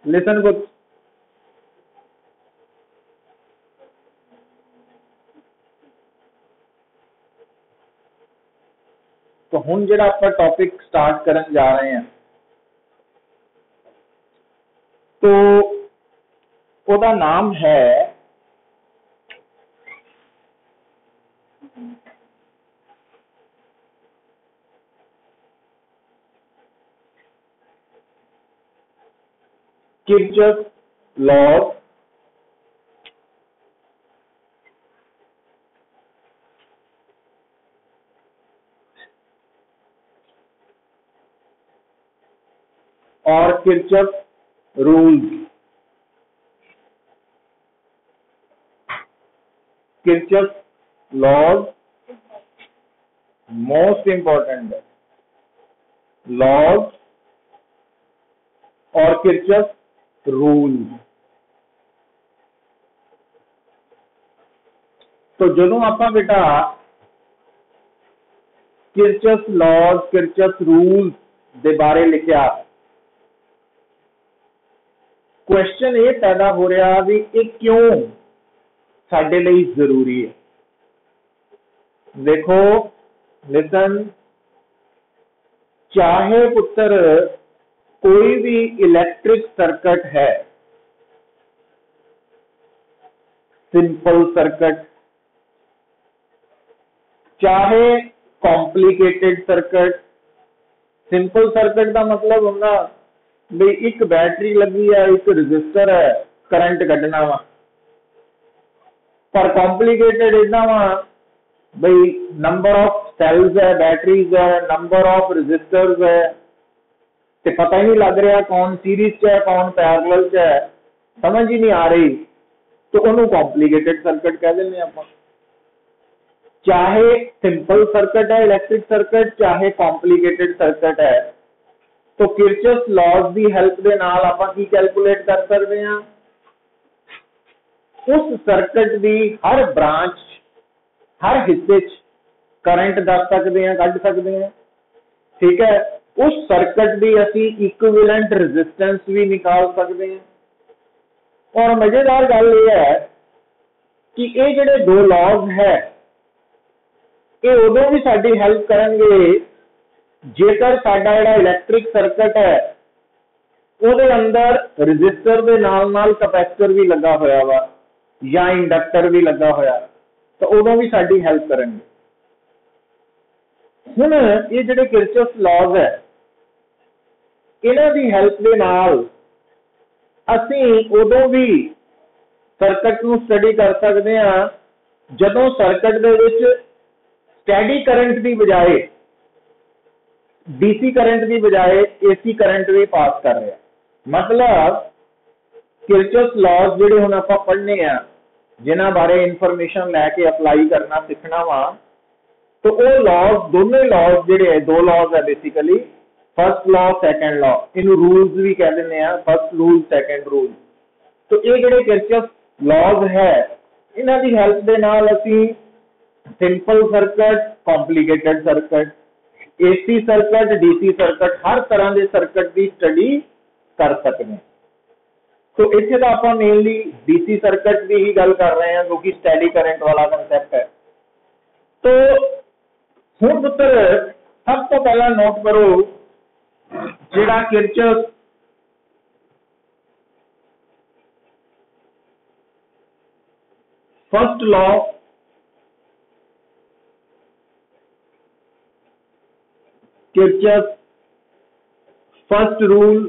Listen कुछ तो हुण जिहड़ा आपां टॉपिक स्टार्ट करन जा रहे हैं तो ओदा नाम है किरचॉफ लॉज और Kirchhoff rules. Kirchhoff laws most important है, लॉज और किरचॉफ रूल्स। तो जदों आपां बेटा किरचॉफ लॉज किरचॉफ रूल्स दे बारे लिखिया, क्वेश्चन ये पैदा हो रहा भी ये क्यों साडे लिए जरूरी है। देखो लिसन, चाहे पुत्र कोई भी इलेक्ट्रिक सर्किट है, सिंपल सर्किट चाहे कॉम्प्लीकेटेड सर्किट। सिंपल सर्किट का मतलब होंदा भी एक बैटरी लगी है, एक रजिस्टर है, करंट कढ़ना वा। पर कॉम्प्लीकेटेड इदा वा भाई नंबर ऑफ सेल्स है, बैटरीज है, नंबर ऑफ रजिस्टर्स है, ते पता ही नहीं लग रहा कौन सीरीज च है कौन पैरेलल च है, समझ ही नहीं आ रही, तो उन्होंने कॉम्प्लीकेटेड सर्किट कह देंगे आप। चाहे सिंपल सर्किट है इलेक्ट्रिक सर्किट, चाहे कॉम्प्लीकेटेड सर्किट है, तो किरचॉफ लॉज की हेल्प के नाल आपां की कैलकुलेट कर सकते हैं, उस सर्किट की हर ब्रांच हर हिस्से करंट दस सकते हैं, कढ़ सकते हैं। ठीक है, उस सर्किट की असी इक्विवेलेंट रेजिस्टेंस भी निकाल सकते हैं। और मजेदार गल यह है कि ये जिहड़े दो लॉज है ये उदों भी साडी हेल्प करेंगे जेकर साडा जिहड़ा इलैक्ट्रिक सर्किट है उहदे अंदर रजिस्टर दे नाल नाल कैपेसिटर भी लगा होया वा या इंडक्टर भी लगा होया, तो उदों भी साडी हेल्प करेंगे। हुण ये जिहड़े किरचॉफ लॉज है इन्हां दी हेल्प दे नाल असीं उदों भी सर्किट नूं स्टडी कर सकते हैं जदों सर्किट दे विच स्टैडी करंट की बजाय डीसी करंट की बजाय एसी करंट भी पास कर रहा। मतलब किरचॉफ लॉज जिहड़े हुण आपां पढ़ने आ, जिन्हां बारे इन्फॉर्मेशन लैके अप्लाई करना सीखना वा, तो वो लॉज दोनों लॉज जिहड़े दो लॉज है basically, first law second law, इनू रूल्स भी कह देने आ, फर्स्ट रूल सैकेंड रूल। तो ये जिहड़े किरचॉफ लॉज है इन्हां दी हेल्प दे नाल असीं simple circuit, complicated circuit, AC circuit, DC circuit, हर तरह के सर्किट की स्टडी कर सकते हैं। तो इत्थे तो आप मेनली डीसी सर्किट की ही गल कर रहे हैं क्योंकि स्टैडी करंट वाला कंसैप्ट है। तो हुण पुत्र सब तो पहला नोट करो जिहड़ा Kirchhoff first law Kirchhoff first rule,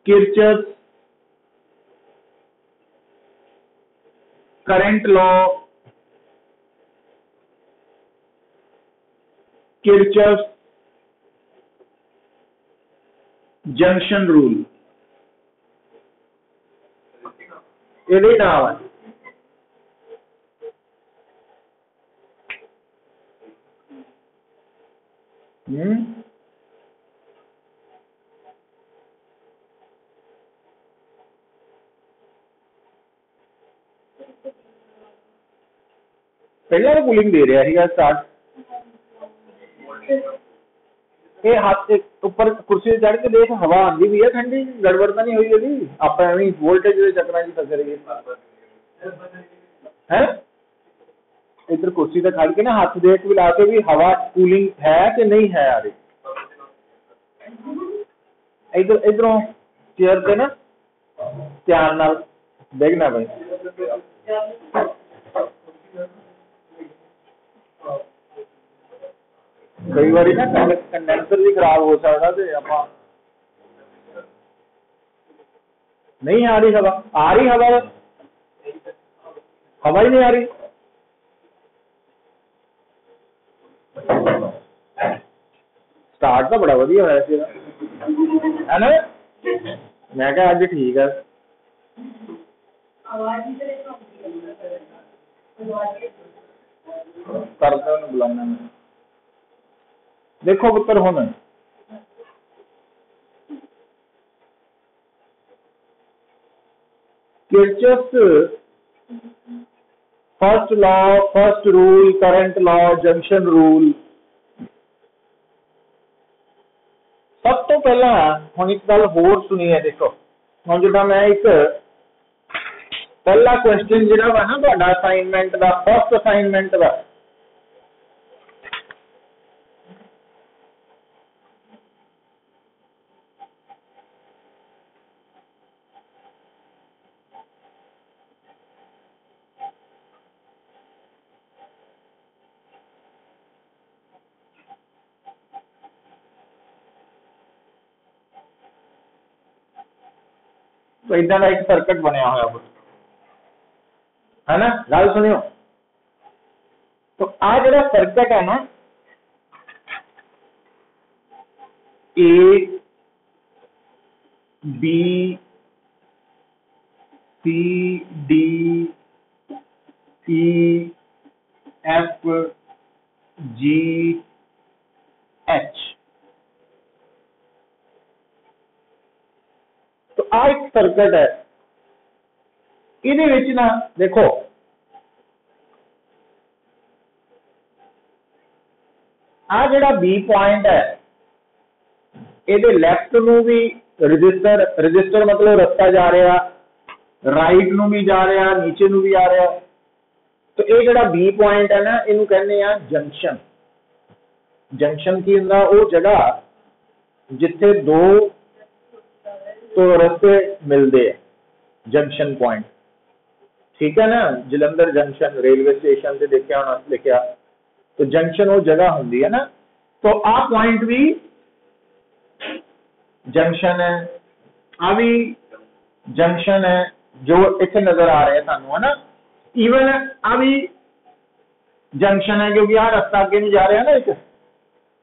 Kirchhoff current law, Kirchhoff junction rule, ये नाम है। पहला तो कूलिंग दे रहा है स्टार्ट। ये हाथ से ऊपर कुर्सी से चढ़ के देख, हवा आती भी है ठंडी, गड़बड़ तो नहीं हुई अभी? आप वोल्टेज के चक्कर च फस रही है। इधर कुर्सी से खड़ के ना हाथ देख भी लाते भी हवा कूलिंग है कि नहीं है आ रही। इधर इधरों चेयर पे ना ध्यान नाल देखना भाई। कई बार ना कंडेंसर भी खराब हो सकता, तो आप नहीं आ रही हवा, आ रही हवा, हवा ही नहीं आ रही। स्टार्ट तो बड़ा वधिया होया सी है ना, मैं क्या अज ठीक है। करदा बुलाना मैं। देखो पुत्र हुण Kirchhoff's first law, first rule, current law, junction rule. सब तो पहला हुण एक गल होर सुनी है। देखो हुण जिद्दां मैं एक पहला क्वेश्चन जिहड़ा वा ना तुहाडा असाइनमेंट दा, फर्स्ट असाइनमेंट दा, तो इदां दा एक सर्किट बनया होया है ना। गल सुनियो, तो आ जिहड़ा सर्किट है ना, A B C D E F G H, तो आ एक सर्किट है। इहदे विच ना देखो आ जिहड़ा बी पॉइंट है, ਇਹਦੇ ਲੈਫਟ ਨੂੰ ਵੀ रजिस्टर मतलब रस्ता जा रहा, राइट ਨੂੰ भी जा रहा, नीचे ਨੂੰ भी आ रहा। तो ये ਜਿਹੜਾ बी पॉइंट है ना, ਇਹਨੂੰ ਕਹਿੰਦੇ आ जंक्शन। जंक्शन की ਹੁੰਦਾ ਉਹ जगह जिथे दो तो रस्ते मिलते हैं, जंक्शन पॉइंट। ठीक है ना, जलंधर जंक्शन रेलवे स्टेशन से देखा होना लिखा, तो जंक्शन वो जगह होंगी है ना। तो आ पॉइंट भी जंक्शन है, आ भी जंक्शन है जो इतने नजर आ रहे हैं सानू, है ना। इवन आ भी जंक्शन है क्योंकि आ रास्ता अगे नहीं जा रहा है ना एक।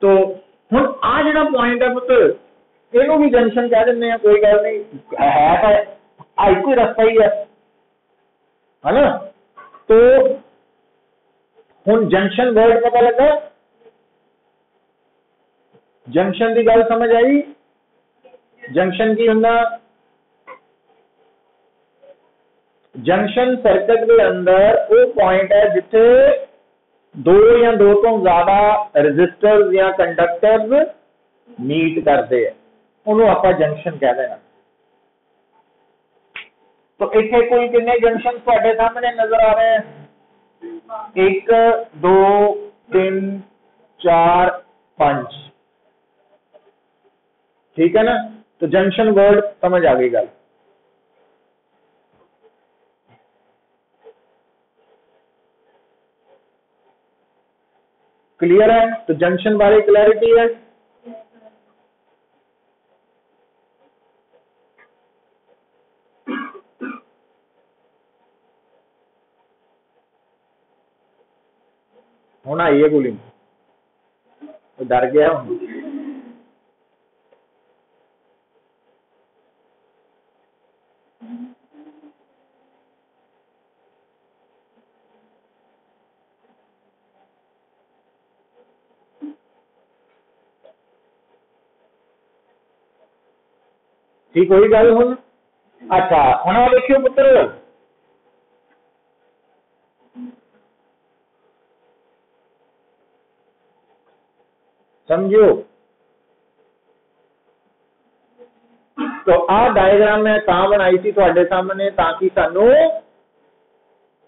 तो हुण आ जिहड़ा पॉइंट है पुत्र, इहनूं भी जंक्शन कह दिंदे आ, कोई गल नहीं है, तो एक ही रास्ता ही है ना। तो हुण जंक्शन वर्ड पता लगा, जंक्शन की गल समझ आई। जंक्शन की हुंदा, जंक्शन सर्किट के अंदर वो पॉइंट है जिथे दो या दो तो ज्यादा रजिस्टर्स या कंडक्टर्स मीट करते हैं, उन्होंने आप जंक्शन कह देना। तो इतने कोई कितने जंक्शन ਤੁਹਾਡੇ सामने नजर आ रहे हैं? 1 2 3 4 5, ठीक है ना। तो जंक्शन वर्ड समझ आ गई गल। क्लियर है? तो जंक्शन बारे क्लैरिटी है। होना ये कूलिंग डर गया हूं। ठीक होई गल हुण। अच्छा हुण देखियो पुत्र, समझो तो आ डायग्राम मैं तां बनाई थी तुहाडे सामने ताकि सानू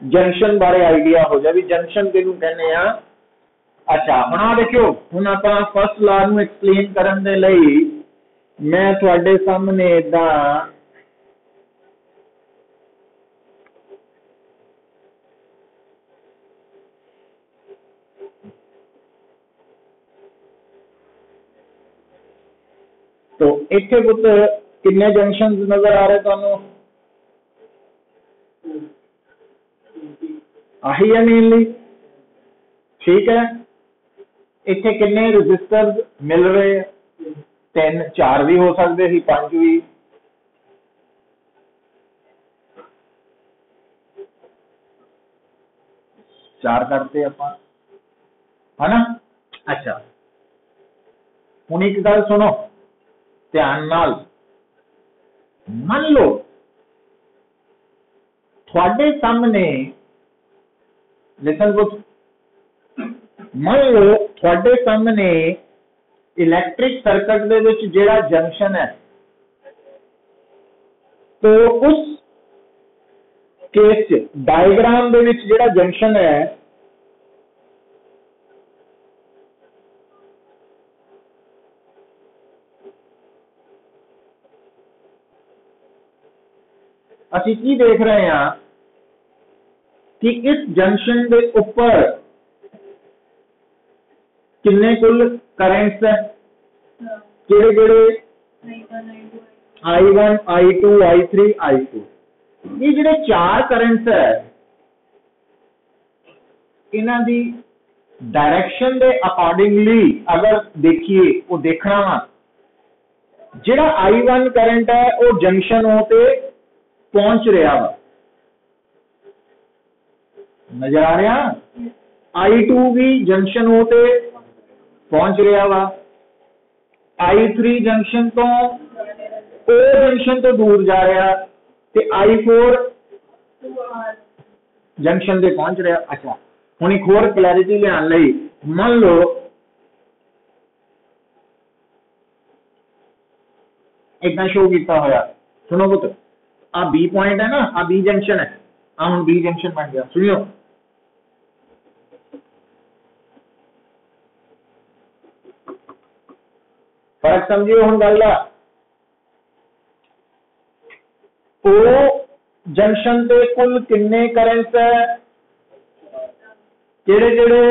जंक्शन बारे आइडिया हो जाए भी जंक्शन किहनूं कहने आ। अच्छा हुण आ देखियो हुण आपां फर्स्ट लॉ नूं एक्सप्लेन करन दे लई मैं तुहाडे सामने इदां तो इत्थे पुत किन्ने जंक्शन नजर आ रहे तुहानू आही है मेनली ठीक है। इत्थे किन्ने रजिस्टर मिल रहे हैं 3 4 भी हो सकते सी 5 भी चार करते आप है ना। अच्छा हुण एक गल सुनो ध्यान नाल मान लो थोड़े सामने लिसन कुछ मान लो थोड़े सामने इलैक्ट्रिक सर्किट दे विच जिहड़ा जंक्शन है तो उस केस डायग्राम दे विच जिहड़ा जंक्शन है असीं की देख रहे हैं कि इस जंक्शन के ऊपर किन्ने कुल करंट्स है किहड़े किहड़े I1 I2 I3 I2 ये जिहड़े चार करंट्स है इन्हां दी डायरेक्शन दे अकॉर्डिंगली अगर देखिए वो देखना वा जिहड़ा I1 करंट है वो जंक्शन O ते पहुंच रहा वा नजर आ रहा I2 भी जंक्शन O ते पहुंच रहा वा I3 जंक्शन तो O जंक्शन तो दूर जा रहा ते I4 जंक्शन ते पहुंच रहा। अच्छा हुण एक होर क्लैरिटी लियान लई मान लो इतना शो किया होया सुनो पुत आ बी पॉइंट है ना आ बी जंक्शन है आ हुण बी जंक्शन बन गया सुनियो फर्क समझियो हुण गल दा ओ जंक्शन ते कुल किन्ने करंट्स है किहड़े किहड़े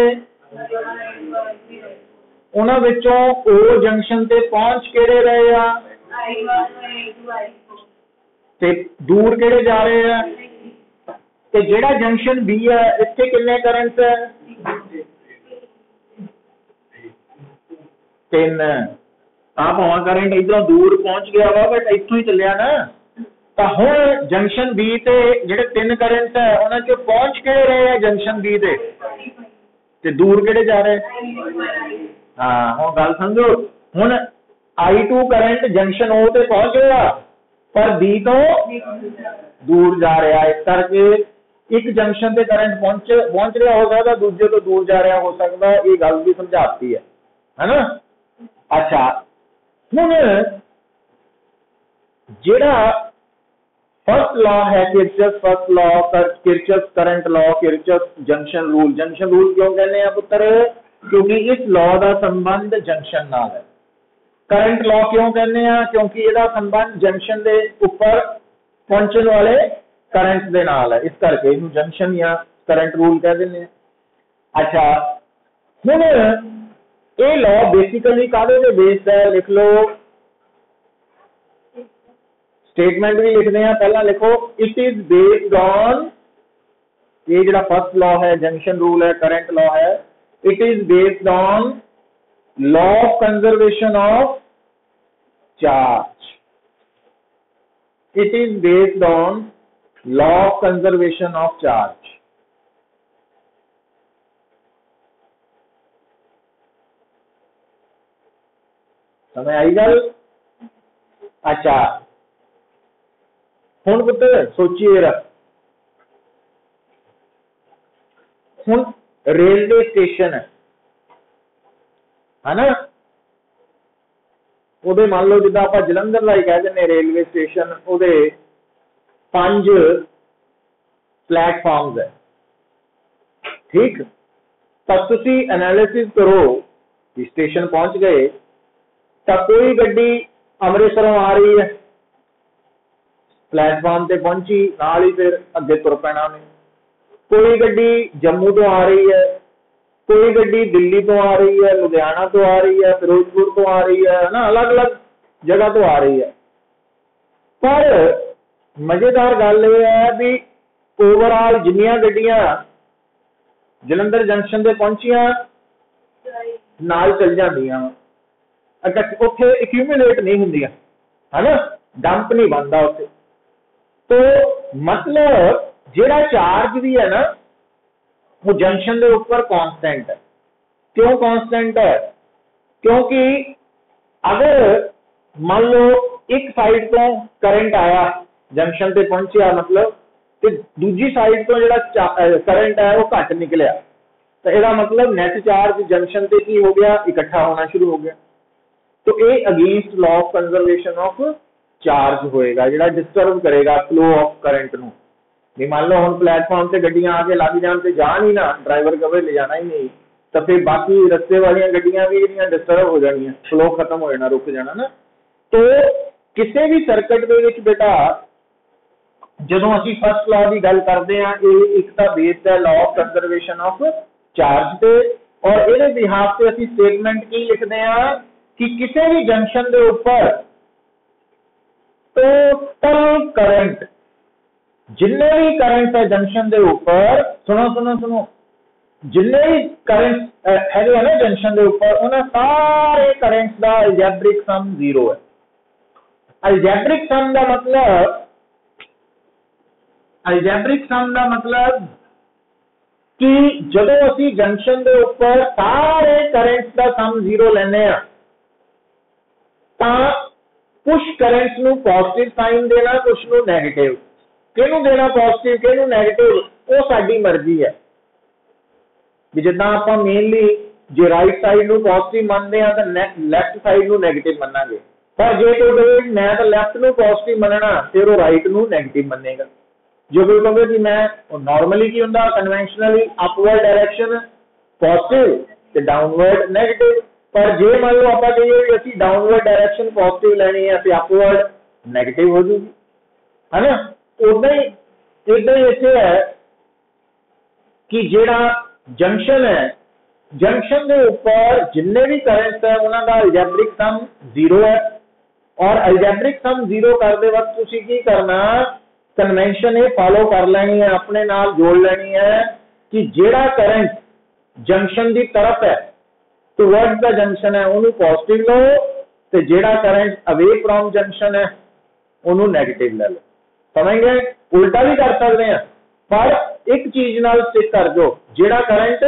उन्हां विचों ओ जंक्शन ते पहुंच किहड़े रहे आ ते दूर किहड़े जा रहे हैं ते जिहड़ा जंक्शन बी है इत्थे किन्ने करंट्स है 3 आ भावें करंट इधरों दूर पहुंच गया वा बट इत्थों ही चलिया ना तो हुण जंक्शन बी ते जिहड़े 3 करंट है उन्हां चों पहुंच किहड़े रहे हैं जंक्शन बी ते दूर किहड़े जा रहे हाँ हुण गल समझो हुण I2 करंट जंक्शन O ते पहुंच गया पर बी तो दूर जा रहा है इस करके एक जंक्शन ते करंट पहुंच रहा हो सकता दूजे तो दूर जा रहा हो सकता ये गल भी समझाती है ना। अच्छा हुण जिहड़ा फर्स्ट लॉ है Kirchhoff first law Kirchhoff current law Kirchhoff junction rule क्यों कहने हैं पुत्र क्योंकि इस लॉ का संबंध जंक्शन नाल है। करंट लॉ क्यों कहने हैं क्योंकि इसका संबंध जंक्शन के ऊपर पहुंचने वाले करंट दे नाल है इस करके इनू जंक्शन या करंट रूल कह देने हैं। अच्छा हुण ये लॉ बेसिकली काहदे ते बेस्ड है लिख लो स्टेटमेंट भी लिखते हैं पहला लिखो इट इज बेस्ड ऑन ये जो फर्स्ट लॉ है जंक्शन रूल है करंट लॉ है it is based on law of conservation of charge it is based on law of conservation of charge. समझ आई गल। अच्छा हुण पुत्र सोचिए हुण रेलवे स्टेशन है ना ਉਹਦੇ ਮੰਨ ਲਓ ਜਿੱਦਾਂ ਆਪਾਂ ਜਲੰਧਰ ਦਾ ਹੀ ਕਹਿ ਦਿੰਦੇ ਰੇਲਵੇ ਸਟੇਸ਼ਨ, ਉਹਦੇ 5 ਪਲੇਟਫਾਰਮਸ है, ठीक। तो तुसी एनालिसिस करो कि स्टेशन पहुंच गए तो कोई गड्डी अमृतसरों आ रही है, प्लेटफॉर्म से पहुंची नाल ही फिर अगे तुर पैना ने। कोई गड्डी जम्मू तो आ रही है, कोई गड्डी दिल्ली तो आ रही है, लुधियाना तो आ रही है, फिरोजपुर तो आ रही है ना, अलग अलग जगह तो आ रही है। पर मजेदार गल यह है भी ओवरऑल जिन्नियां गड्डियां जलंधर जंक्शन से पहुंचिया नाल चल जांदियां, उत्थे एक्यूमुलेट नहीं होंदियां, है ना, डंप नहीं बनता उत्थे। तो मतलब जिहड़ा चार्ज भी है ना वो जंक्शन के ऊपर कांस्टेंट है। क्यों कांस्टेंट है? क्योंकि अगर मान लो एक साइड तो करंट आया जंक्शन से पहुंचा, मतलब तो दूजी साइड तो जो करंट है वो घट निकलिया, तो यह मतलब नैट चार्ज जंक्शन से की हो गया, इकट्ठा होना शुरू हो गया। तो ये against law of conservation of charge होएगा, जो डिस्टर्ब करेगा फ्लो ऑफ करंट नूं। भी मान लो हम प्लेटफॉर्म से गड्डियां आके लग जान तो जान ही ना, ड्राइवर कवे ले जाना ही नहीं, तो फिर बाकी रस्ते वाली गड्डियां भी डिस्टर्ब हो जानियां, फ्लो खत्म हो जाना, रुक जाना ना। तो किसी भी सर्किट दे विच बेटा ਜਦੋਂ ਅਸੀਂ फर्स्ट लॉ की गल करते हैं, ये एक तो बेस्ड है law of conservation of charge पे, और ये बिहाफ से ਅਸੀਂ स्टेटमेंट की लिखते हैं कि किसी भी जंक्शन के ऊपर टोटल करंट, जिन्ने भी करंट है जंक्शन के ऊपर, सुनो सुनो सुनो, जिन्ने भी करंट है ना जंक्शन के ऊपर, उन्हें सारे करंट का अलजेब्रिक सम 0 है। अलजेब्रिक सम का मतलब, अलजेब्रिक सम का मतलब कि जदों असी जंक्शन के ऊपर सारे करंट्स का सम 0 लेने कुछ करंट्स नूं पॉजिटिव साइन देना, कुछ नूं नेगेटिव। किहनूं देना पॉजिटिव, किहनूं नेगेटिव, वो साडी मर्जी है। जिद्दां आपां मेनली जे राइट साइड नूं पॉजिटिव मनदे आ तां लैफ्ट साइड नूं नेगेटिव मनांगे, पर जे कोई मैं तां लैफ्ट नूं पॉजिटिव मनना फिर वो राइट नूं नेगेटिव मनेगा। जो कोई कहे कि मैं नॉर्मली की होंदा कन्वेंशनली अपवर्ड डायरेक्शन पॉजिटिव ते डाउनवर्ड नेगेटिव, पर जे मान लो आप कहिए कि असी डाउनवर्ड डायरेक्शन पॉजिटिव लेनी है तो अपवर्ड नेगेटिव हो जाएगी, है ना। उदा ही इत्थे है कि जेड़ा जंक्शन है, जंक्शन के ऊपर जिन्ने भी करंट्स है उन्हां दा अलजेब्रिक सम 0 है, और अलजेब्रिक सम 0 करते वक्त तुसीं की करना, कन्वेंशन ये फॉलो कर लेनी है, अपने नाल जोड़ लेनी है कि जेड़ा करंट जंक्शन की तरफ है टुवर्ड्स द जंक्शन है उन्होंने पॉजिटिव लो, तो जेड़ा करंट अवे फ्रॉम जंक्शन है उन्होंने नेगेटिव ले लो। समझ गए? उल्टा भी कर सकते हैं, पर एक चीज नाल स्टिक कर दो, जेड़ा करंट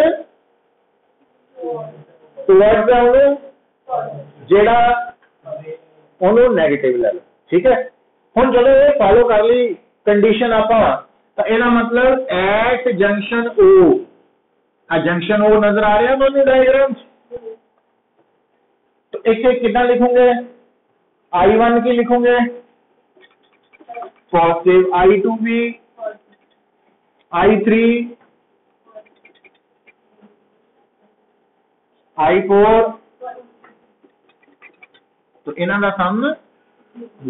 टुवर्ड्स है उन्होंने, जेड़ा उन्होंने नेगेटिव ले लो, ठीक है। हुण जदों ये फॉलो कर ली कंडीशन आपां, तो यह मतलब एट जंक्शन ओ, जंक्शन ओ नजर आ रहा है डायग्राम, तो एक कितना लिखोगे, I1 की लिखोगे पॉजिटिव, I2 भी, I3, I4, तो इन्हां दा सम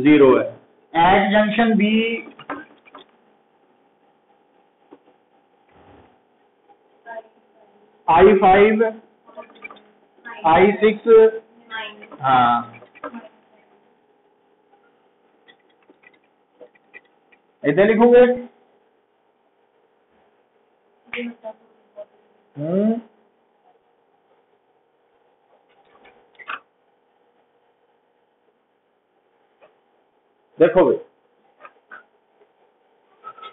0 है। Eight junction B I5, I6, हाँ इधर लिखोगे, देखो भाई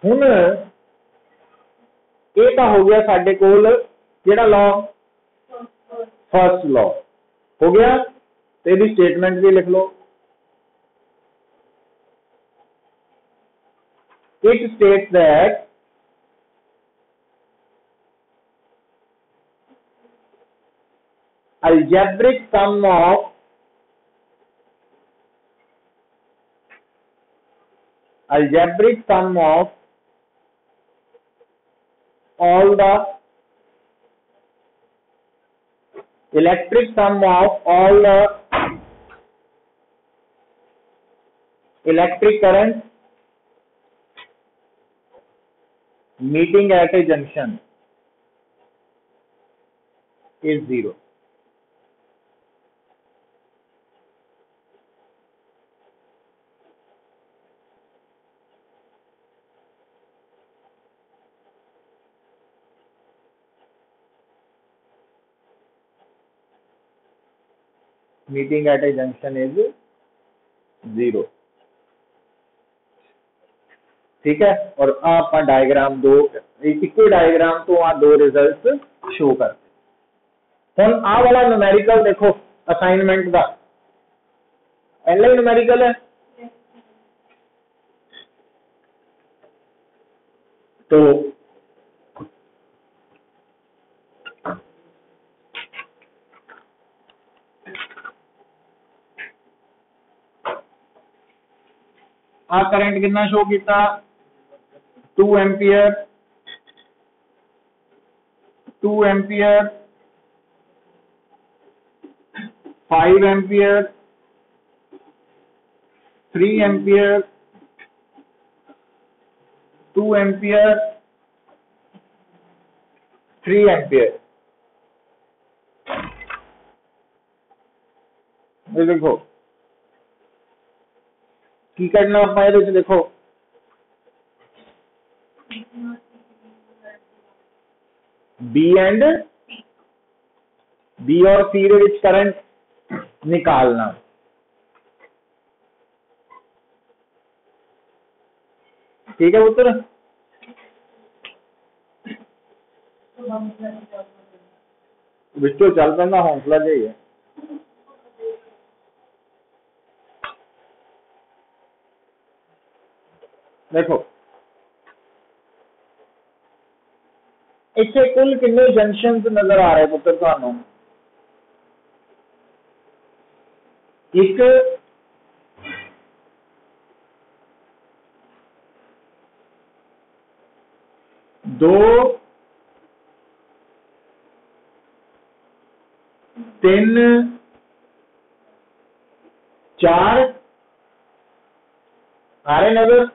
हुण ये तो हो गया साडे कोल केड़ा लॉ, फर्स्ट लॉ हो गया, तो यदि स्टेटमेंट भी लिख लो। It states that algebraic sum of algebraic sum of all the electric sum of all the electric current meeting at a junction is 0. Meeting at a junction is 0. ठीक है। और आप डायग्राम दो इक्को डायग्राम तो आ दो रिजल्ट शो करते। हम आ वाला न्यूमेरिकल देखो असाइनमेंट का पहला ही न्यूमेरिकल है तो आ करंट कितना शो किया 2 ampere 5 ampere 3 ampere 2 ampere 3 ampere. ये देखो की करना ਆਪਾਂ ਇਹਦੇ ਵਿੱਚ देखो बी और सी ਦੇ ਵਿੱਚ करंट निकालना। ठीक है पुत्र विचो चल पैंदा हौसला चाहिए। देखो इतने कुल कितने जंक्शन नजर आ रहे पुत्र थानू एक 2 3 4 आ रहे नजर।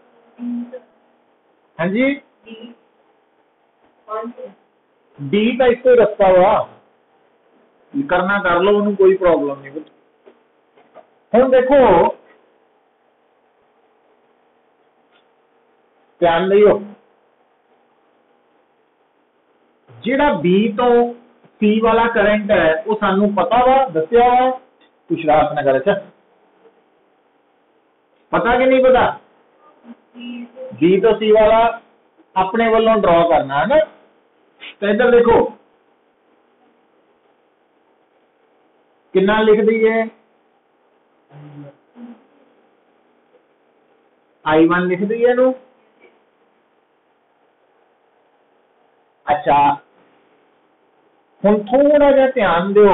हाँ जी डी का इसको रस्ता हुआ करना कर लो उन्हें कोई प्रॉब्लम नहीं। हम देखो ध्यान दियो जिहड़ा बी तो सी वाला करंट है वो सानू पता वा दस्या वा तू शरारत ना कर। अच्छा पता कि नहीं पता बी तो सी वाला अपने वालों ड्रॉ करना है ना। तो इधर देखो कितना लिख दिए I1 लिख दिए नु। अच्छा हम थोड़ा जा ध्यान दो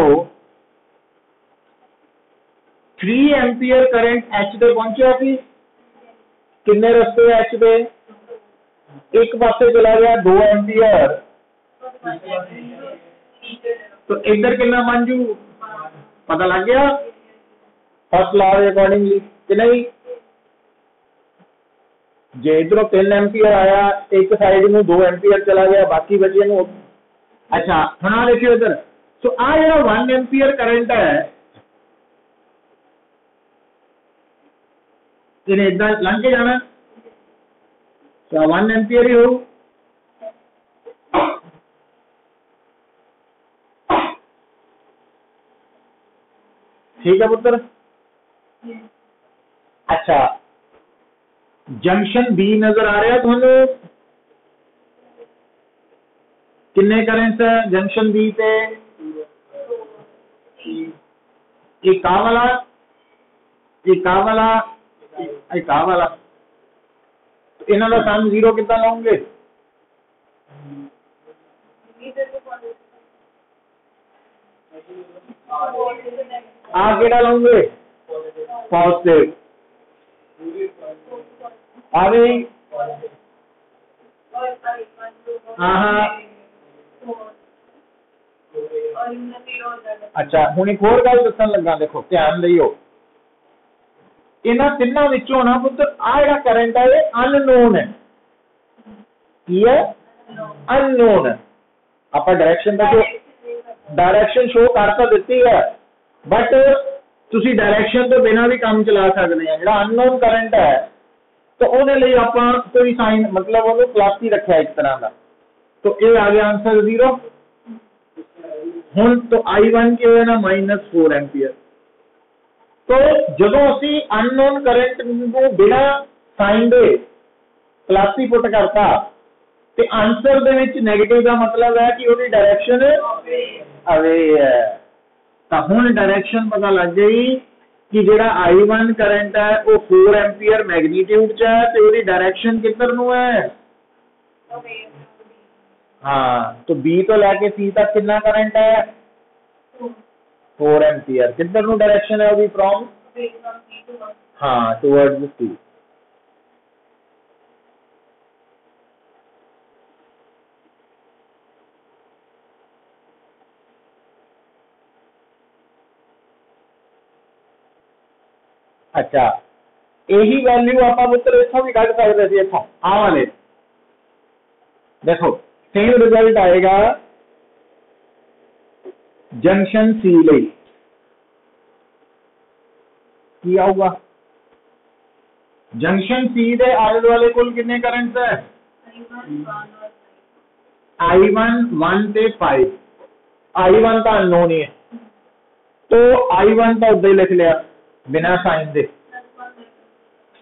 3 एम्पीयर करंट एच पे पहुंचा सी किन्ने रस्ते एच पे एक पासे चला गया 2 एम्पीयर तो इधर कितना बन जू पता लग गया फर्स्ट लॉ के अकॉर्डिंगली कि नहीं। जे इधरों 3 एम्पीयर आया एक साइड में 2 एम्पीयर चला गया बाकी बचे नु। अच्छा हम देखियो इधर तो आ जरा 1 एम्पीयर करंट है इन्हें इतना लंघ के जाना तो 1 एम्पीयर ही हो। ठीक है पुत्र। अच्छा जंक्शन बी नजर आ रहा है थानू किन्ने करंट है जंक्शन बी पे एक आ वाला एक आ वाला एक आ वाला इन्हों का सम 0 कितना लाओगे आ केड़ा लाओगे पॉजिटिव आ गई। हाँ हाँ अच्छा हुण एक होर गल दसन लगा, देखो ध्यान दियो, इन्हां तिन्नां विचों ना पुत्र आ जिहड़ा करंट है ये अननोन है। की है? अननोन है। आपां डायरेक्शन का डायरेक्शन शो कर तो दिती है, बट तुसी डायरेक्शन तो बिना भी काम चला सकते हैं। जिहड़ा अननोन करंट है तो उहदे लई आपां कोई साइन मतलब उहनूं प्लस ही रखिया एक तरह का, तो ये आ गया आंसर 0। हुण तो I1 की होया ना -4 एम्पीयर। तो जदों असी अननोन करंट को बिना साइन दे प्लस ही पुट करता ते आंसर दे विच नेगेटिव का मतलब है कि उसकी डायरेक्शन अवे है। तो हुण डायरेक्शन पता लग गई कि जिहड़ा I1 करंट है वो 4 एम्पीयर मैग्नीट्यूड च है ते उसकी डायरेक्शन किधर नूं है? हाँ, तो बी तो लैके सी तक कितना करंट है? 4 एम्पीयर। किधर नूं डायरेक्शन है उसकी? फ्रॉम हाँ टुवर्ड्स सी। अच्छा यही वैल्यू आप पुत्र इथों भी कढ़ सकते थे, इथों आ वाले देखो सेम रिजल्ट आएगा जंक्शन सी लई। की आऊगा? जंक्शन सी दे आले दुआले कुल कितने करंट है? I1 1 ते 5। I1 तो अननोन ही है, तो I1 तो उदा ही लिख लिया बिना साइन दे,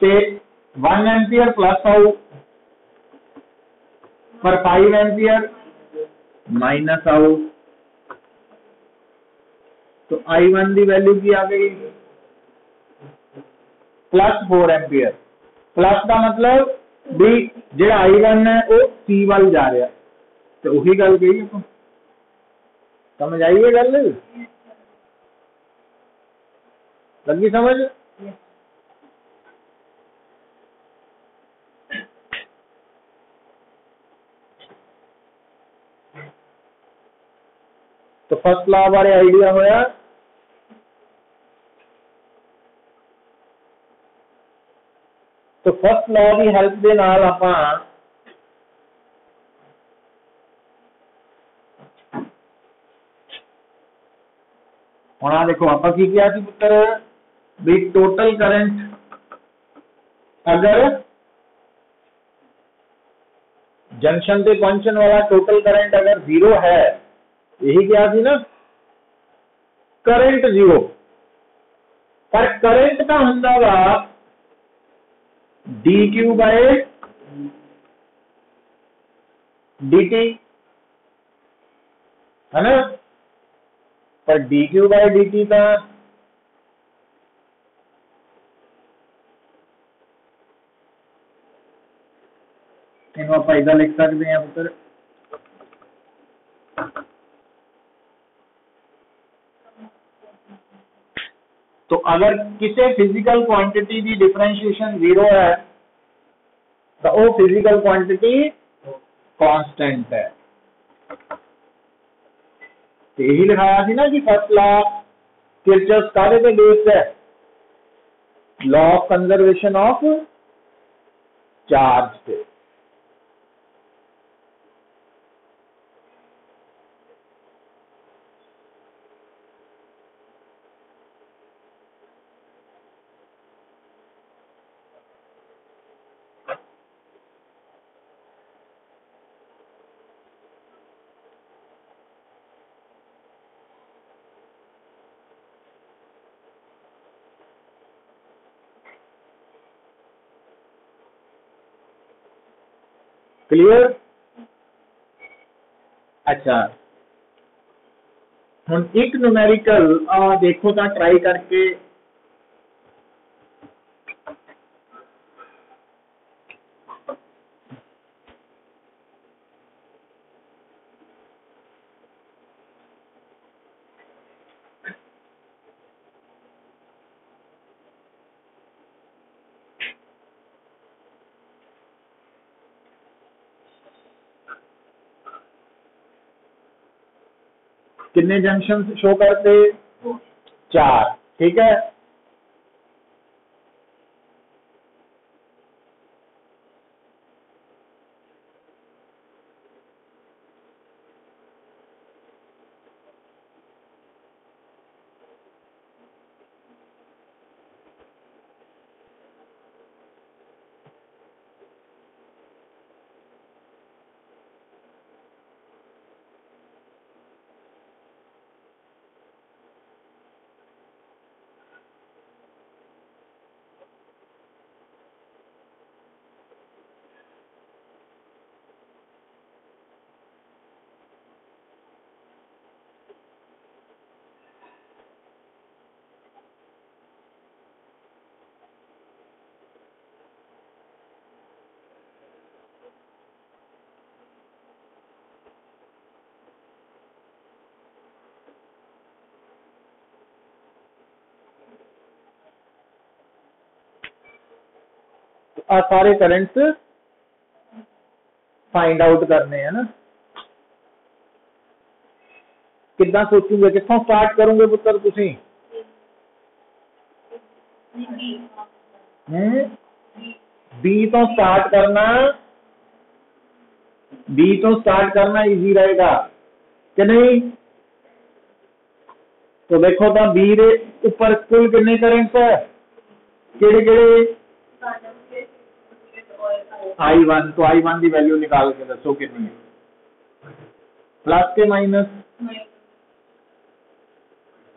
ते 1 एम्पीयर प्लस आऊ पर 5 एम्पीयर माइनस आऊ। तो I1 की वैल्यू की आ गई? +4 एम्पीयर। प्लस का मतलब भी जो I1 है वो सी वाल जा रहा, तो उही गल कही आप। समझ आई है गल? लगी समझ? तो फर्स्ट लॉ बारे आइडिया होया। तो फर्स्ट लॉ की हेल्प दे नाल आपां हुण आ देखो आपां की किया सी पुत्र भी टोटल करंट अगर जंक्शन पे पहुंचने वाला टोटल करंट अगर 0 है, यही क्या थी ना, करंट 0, पर करंट का हुंदा वा dq बाय dt है ना, पर dq बाय dt का इन आप इधर लिख सकते हैं पुत्र। तो अगर किसी फिजिकल क्वांटिटी की डिफरेंशिएशन 0 है तो वो फिजिकल क्वांटिटी कांस्टेंट है। तो यही लिखाया थी ना कि फर्स्ट लॉ किरचॉफ कारे पे बेस्ड है? Law of conservation of charge पे। क्लियर? अच्छा हम एक न्यूमेरिकल देखो तो ट्राई करके कितने जंक्शन शो करते? 4। ठीक है, आ सारे करंट्स फाइंड आउट करने हैं ना। कितना सोचोगे, कितों स्टार्ट करोगे पुत्र तुसी? बी तो स्टार्ट करना, बी तो स्टार्ट करना इजी रहेगा कि नहीं? तो देखो तो बी रे ऊपर कुल कितने करंट है, केड़े केड़े? I1, तो I1 की वैल्यू निकाल के दसो कितनी है, प्लस के माइनस?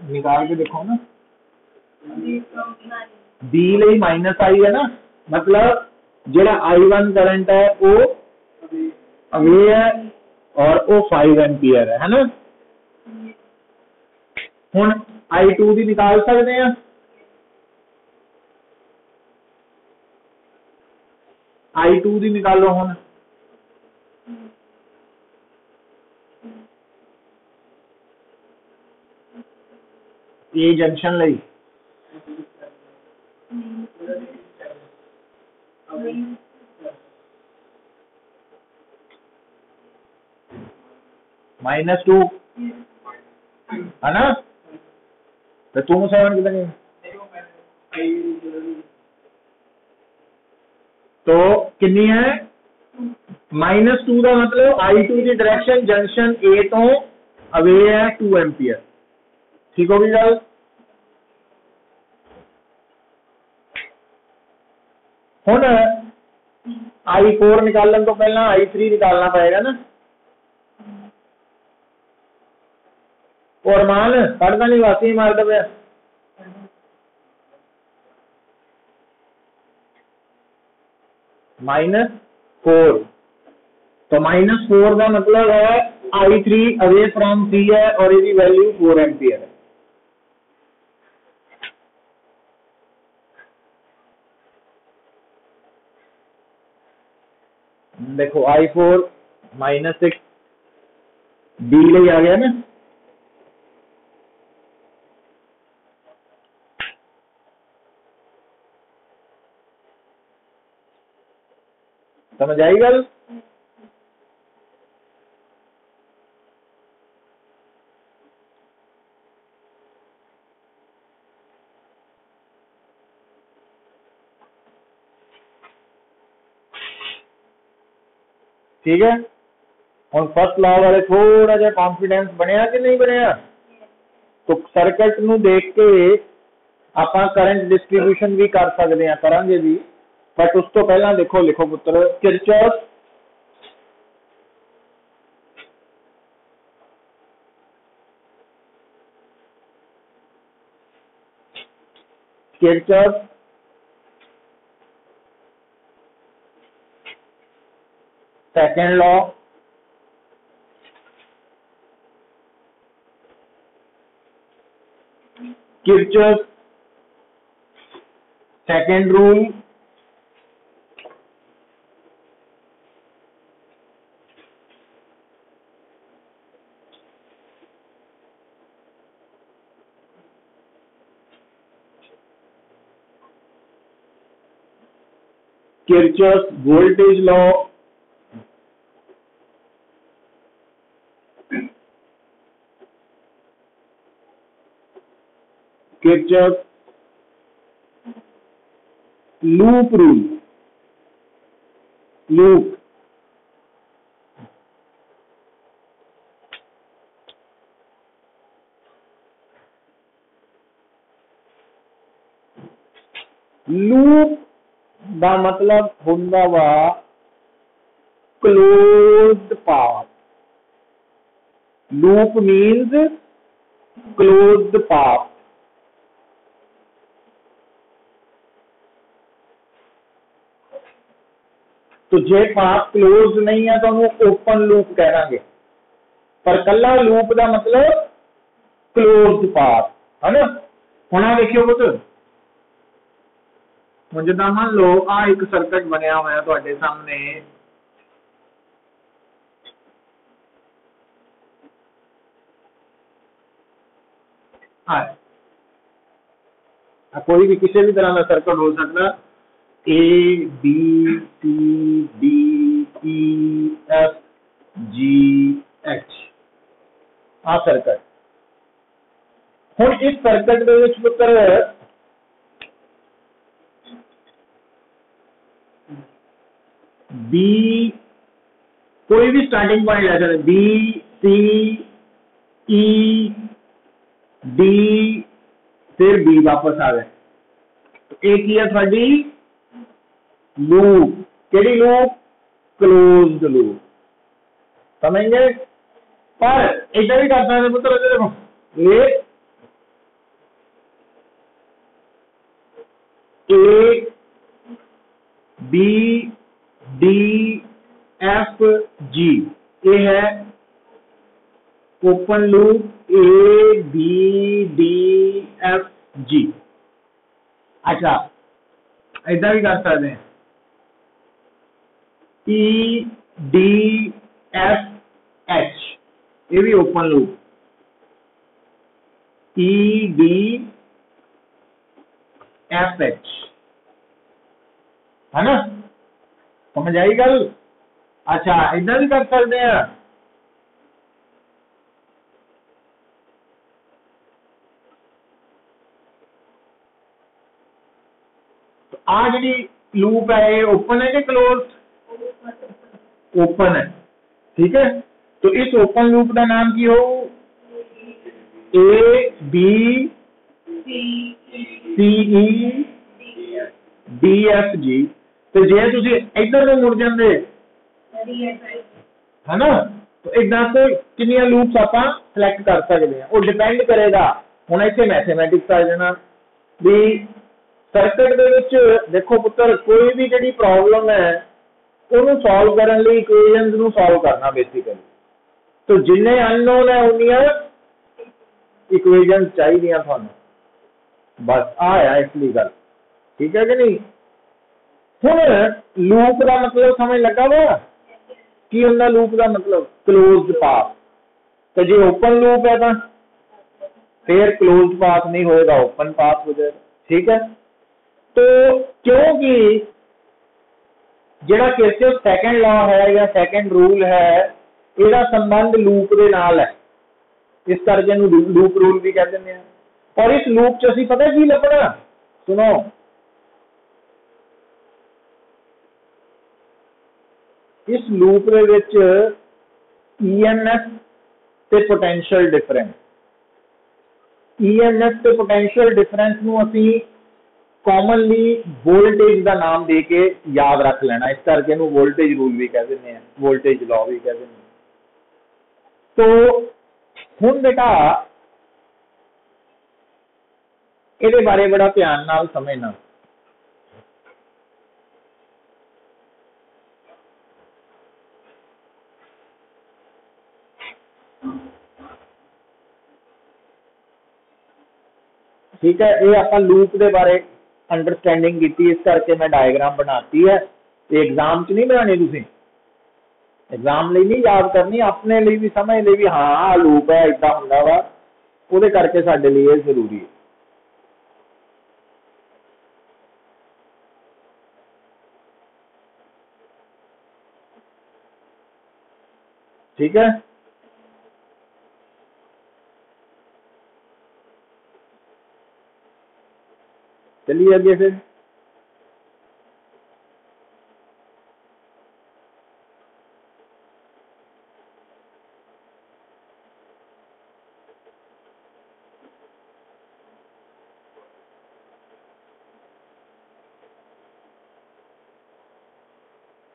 निकाल के देखो ना। बी ਲਈ माइनस आई है ना, मतलब जेड़ा I1 करंट है वो अवे है और वो 5 एम्पीयर है ना। हुण I2 भी निकाल सकते हैं, I2 भी निकालो हुण। ए जंक्शन ਲਈ -2 है ना, तो तुम 7 कितने? तो कितनी है? -2 का मतलब I2 की डायरेक्शन जंक्शन ए तो अवे है 2 एम्पीयर। ठीक होगी गल? हुण I4 निकालने तो पहला I3 निकालना पड़ेगा ना। और मान पढ़ना नहीं, वासी मारता पे -4, तो -4 का मतलब है I3 अवे फ्रॉम सी है और इसकी वैल्यू 4 एम्पीयर है। देखो I4 -6 बी ले आ गया ना। समझ आई गल? ठीक है, हम फर्स्ट लॉ वाले थोड़ा जा कॉन्फिडेंस बनया कि नहीं बनया? तो सर्किट नू देख के आपां करंट डिस्ट्रीब्यूशन भी कर सकते हैं, करांगे भी, बट उस तो पहला देखो, लिखो पुत्र Kirchhoff Kirchhoff second law, Kirchhoff second rule, Kirchhoff voltage law, Kirchhoff loop rule, loop loop का मतलब होंदा वा closed path. Loop means closed path. तो जे पाथ क्लोज नहीं है तो हम ओपन लूप कह देंगे, पर कला लूप का मतलब क्लोज्ड पाथ है ना। हुण आ देखियो पुत्र, हुण जिद्दां मान लो आ एक सर्किट बनया होया तुहाडे सामने, कोई भी किसी भी तरह का सर्किट हो सकता, A B C D E F G H आ सर्किट। हुण इस सर्किट दे विच पुत्र बी कोई भी स्टार्टिंग पॉइंट ले सकते, बी सी ई डी फिर बी वापस आ गए, एक ही है थोड़ी लूप, केड़ी लूप, क्लोज्ड लूप, समझ गए। पर इधर भी कर सकते पुत्र, देखो A B D F G, ये है open loop, A B D F G. अच्छा इधर भी कर सकते हैं, ई डी एफ एच, ये भी ओपन लूप, ई डी एफ एच, है ना, समझ आई गल। अच्छा इधर भी कर सकते हैं, तो आ जी लूप है ये ओपन है कि क्लोज, ओपन है, ठीक है। तो इस ओपन लूप का नाम की हो, A B C E D F G. तो जे तुसी इधर को मुड़ जाते है ना, तो इदा तो कितनी लूप्स आप सिलेक्ट कर सकते हैं, वो डिपेंड करेगा। हुण इत्थे मैथमेटिक्स आ जाना भी सर्किट दे विच, देखो पुत्र कोई भी जिहड़ी प्रॉब्लम है ਉਹਨੂੰ सॉल्व करने लिए इक्वेशंस ਨੂੰ सॉल्व करना बेसिकली। तो जिन्ने अननोन है उन्नियां इक्वेशंस चाहिए थानू, बस आ है इसलिए गल, ठीक है कि नहीं। हुण लूप का मतलब समझ लगा वा की हुंदा, लूप का मतलब क्लोज्ड पाथ। तो जो ओपन लूप है तो फिर क्लोज्ड पाथ नहीं होएगा, ओपन पाथ हो जाएगा, ठीक है। तो क्योंकि जिहड़ा किरचॉफ सेकंड लॉ है या सेकंड रूल है, इसका संबंध लूप के नाल है, इस करके लूप रूल भी कह देंगे। और इस लूप च असीं पता की लभना, सुनो, इस लूप दे विच ईएमएफ ते पोटेंशियल डिफरेंस, ईएमएफ ते पोटेंशियल डिफरेंस नूं असीं कॉमनली वोल्टेज का नाम दे के याद रख लेना, इस करके वोल्टेज रूल भी कह दें, वोल्टेज लॉ भी कह दें। तो हुण बेटा ये बारे बड़ा ध्यान नाल समझना, ठीक है। ये आप लूप के बारे अंडरस्टैंडिंग की, इस करके मैं डायग्राम बनाती है। एग्जाम च नहीं बनानी, तुसीं एग्जाम लिए नहीं याद करनी, अपने लिए भी समझ लिए भी हाँ लूप है इदा हुंदा वा, उहदे करके साडे लिए जरूरी है, ठीक है। चलिए आगे फिर।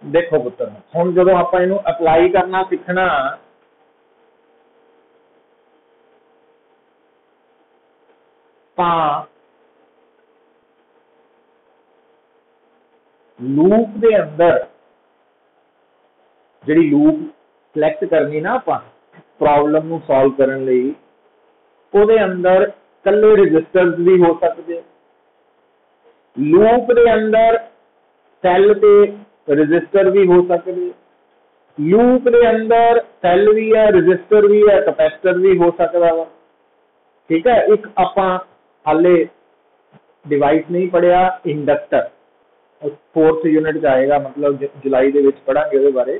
देखो पुत्र हुण जो आप अप्लाई करना सीखना लूप के अंदर जी लूप सिलेक्ट करनी ना आप प्रॉब्लम नूं सॉल्व करने लई ਉਹਦੇ अंदर कल्ले रजिस्टर्स भी हो सकते, लूप के अंदर सैल ते रजिस्टर भी हो सकते, लूप के अंदर सैल भी है रजिस्टर भी है कैपेसिटर भी हो सकता वा। ठीक है, एक आपां हाले डिवाइस नहीं पढ़िया इंडक्टर, फोर्थ यूनिट आएगा, मतलब जुलाई के पढ़ांगे उसके बारे।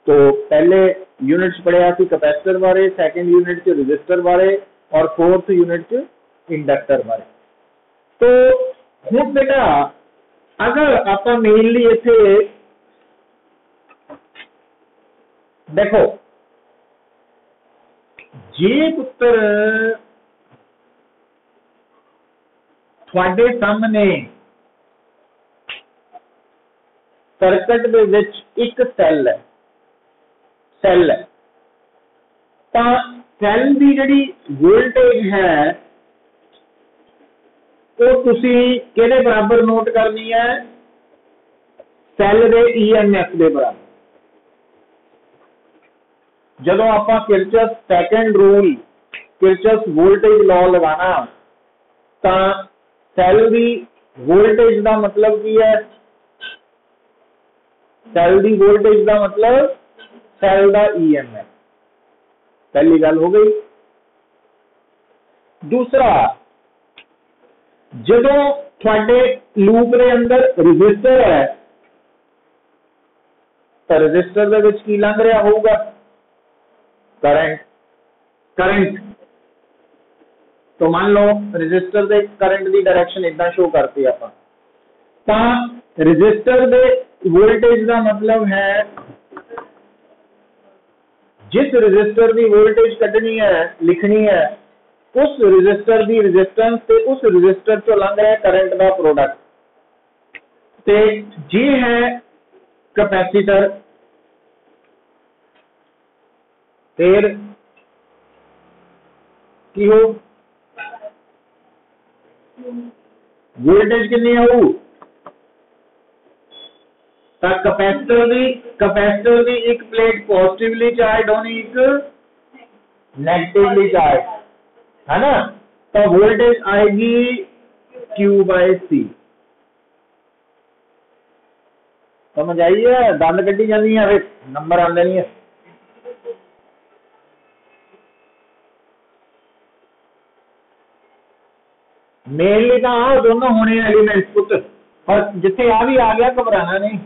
तो पहले यूनिट पढ़िया सी कैपेसिटर बारे, सैकेंड यूनिट च रजिस्टर बारे और फोर्थ यूनिट च इंडक्टर बारे। तो हुण बेटा अगर आप मेनली इत्थे देखो जे पुत्र तुहाडे सामने सर्किट दे विच एक सैल है, तो सैल की जिहड़ी वोल्टेज है वो तुसी किहदे बराबर नोट करनी है, सैल दे EMF के बराबर। जदों आपां Kirchhoff second rule Kirchhoff voltage law लगाना तो सैल की वोल्टेज का मतलब की है, सैल की वोल्टेज का मतलब सैल का EMF। पहली गल हो गई। दूसरा जदों थोड़े लूप के अंदर रजिस्टर है तो रजिस्टर दे विच की लंघ रहा होगा, करंट। तो मान लो रजिस्टर के करंट की डायरेक्शन इदा शो करती आप, रजिस्टर के वोल्टेज का मतलब है जिस रजिस्टर की वोल्टेज कढ़नी है लिखनी है उस रजिस्टर की रजिस्टेंस ते उस रजिस्टर चो लंघ रहा करंट का प्रोडक्ट। ते जी है कैपेसिटर, फिर की हो वोल्टेज कितनी आऊ, कैपेसिटर की एक प्लेट पॉजिटिवली चार्ज होनी एक नेगेटिवली चार्ज है ना, तो वोल्टेज आएगी Q/C। समझ आई है, दंद कड्डी जानी है, नंबर आते नहीं है। मेनली तो आ दोनों होने एलिमेंट्स पुत्र, पर जिथे आ भी आ गया घबराना नहीं।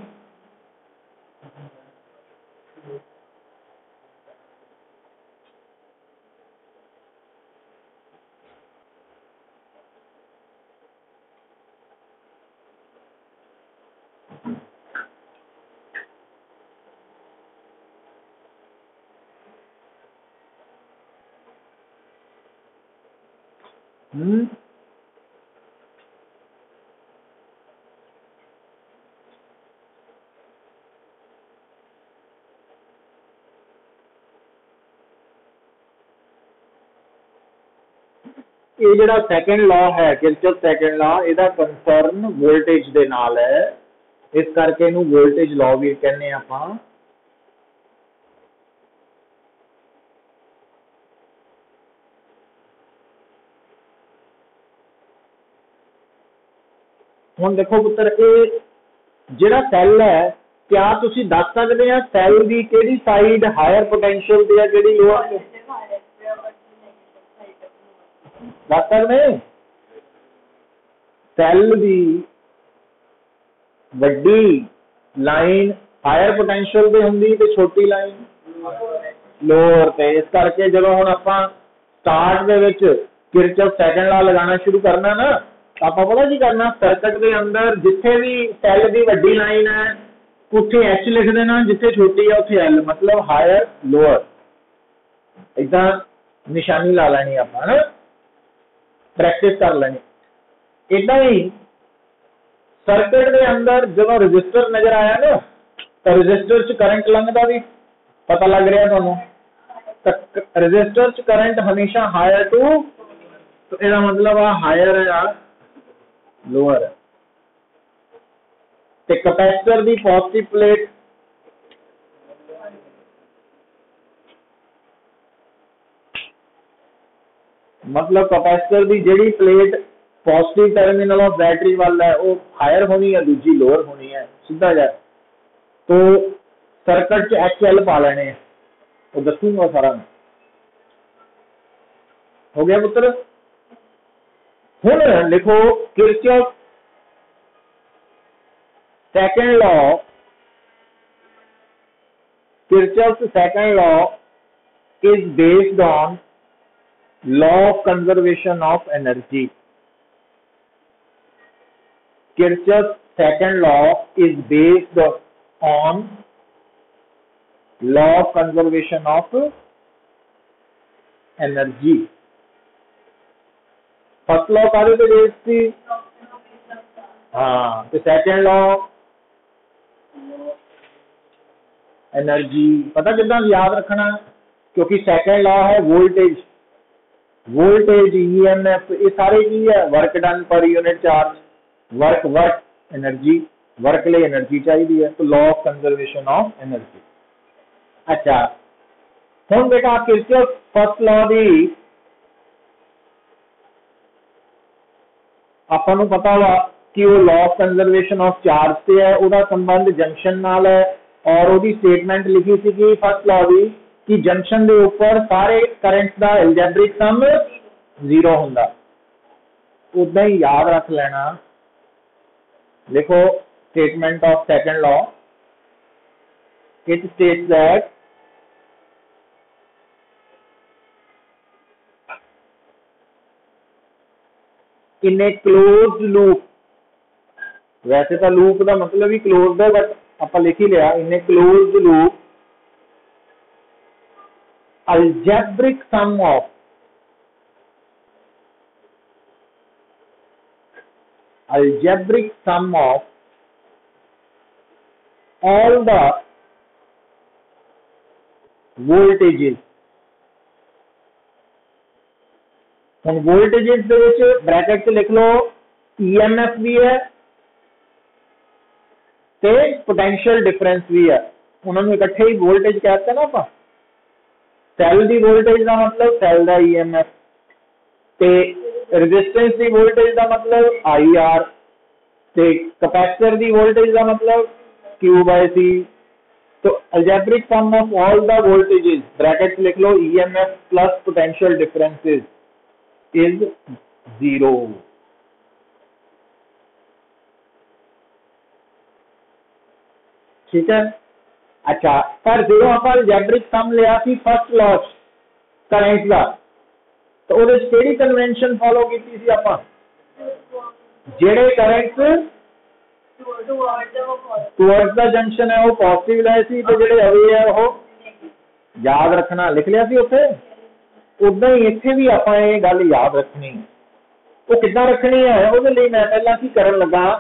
ये जिहड़ा सैकेंड लॉ है किरचॉफ सैकेंड लॉ, इहदा कंसर्न वोल्टेज दे नाल है, इस करके इहनूं वोल्टेज लॉ भी कहने आपां। हुण देखो पुत्र ये जिहड़ा सैल है, क्या तुसी दस सकदे आ सैल दी किहड़ी साइड हायर पोटेंशियल ते है किहड़ी लोअर ते, दस सकदे? सैल दी वड्डी लाइन हायर पोटेंशियल ते हुंदी ते छोटी लाइन लोअर ते। इस करके जदों हुण आपां स्टार्ट दे विच किरचॉफ सेकंड लॉ लगाना शुरू करना ना, ਆਪਾਂ पता की करना, सर्किट के अंदर जिथे भी सैल की वड्डी लाइन है उत्थे एच लिख देना, जिथे छोटी है उत्थे एल, मतलब हायर लोअर, इदा निशानी ला लैनी आप, है ना, प्रैक्टिस कर लेनी। इदा ही सर्किट के अंदर जो रजिस्टर नजर आया ना, तो रजिस्टर च करंट लंघदा भी पता लग रहा तुहानू, रजिस्टर च करंट हमेशा हायर टू, तो इसका मतलब आ हायर है, लोअर है। ते कैपेसिटर दी पॉजिटिव प्लेट मतलब capacitor the JD plate positive terminal of battery वाला है वो हायर होनी है, दूजी लोअर होनी है, सीधा जा। तो सर्किट च HL पा लेने हैं, तो दसूंगा सारा मैं। हो गया पुत्र। हुण लिखो Kirchhoff second law, Kirchhoff second law is based on law of conservation of energy. Kirchhoff's second law is based on law of conservation of energy. First law कादे पे बेस्ड थी? हाँ, तो सेकंड लॉ एनर्जी पता कितना याद रखना, क्योंकि second law है वोल्टेज, वोल्टेज ईएमएफ ये सारे की है work done per unit charge, work work energy, work ले एनर्जी चाहिए है, तो law of conservation of energy. अच्छा हुण बेटा किरचॉफ फर्स्ट लॉ दी आपां नूं पता वा कि वो law of conservation of charge से है, उसका संबंध जंक्शन नाल है, और उसकी स्टेटमेंट लिखी सी कि फर्स्ट लॉ दी कि जंक्शन के ऊपर सारे करंट का एल्जेब्रिक सम 0 होंदा। उदा ही याद रख लेना, देखो statement of second law, it states that in a closed loop, वैसे तो लूप का मतलब ही क्लोज्ड है, बट आप लिख ही लिया, in a closed loop algebraic sum of all the voltages, हम वोल्टेजेस दे विच ब्रैकेट से लिख लो ईएमएफ भी है ते पोटेंशियल डिफरेंस भी है, उन्होंने इकट्ठे ही वोल्टेज कहते हैं ना आप। सैल दी वोल्टेज का मतलब सैल दा ईएमएफ, ते रेजिस्टेंस दी वोल्टेज का मतलब आईआर, ते कैपेसिटर दी वोल्टेज का मतलब Q/C। तो algebraic sum of all the voltages bracket लिख लो EMF plus potential differences is 0। ठीक है। अच्छा पर जो आप अलजेब्रिक सम लिया सी फर्स्ट लॉ करंट का, तो वो केड़ी कन्वेंशन फॉलो की थी आप, जेड़े करंट टुवर्ड्स द जंक्शन है वो पॉजिटिव लाए सी, तो जेड़े अवे है वो याद रखना, लिख लिया सी उत्थे। उदा ही इत्थे भी आप ये गल याद रखनी, वो किद्दां रखनी है, वो मैं पहला की करन लगा,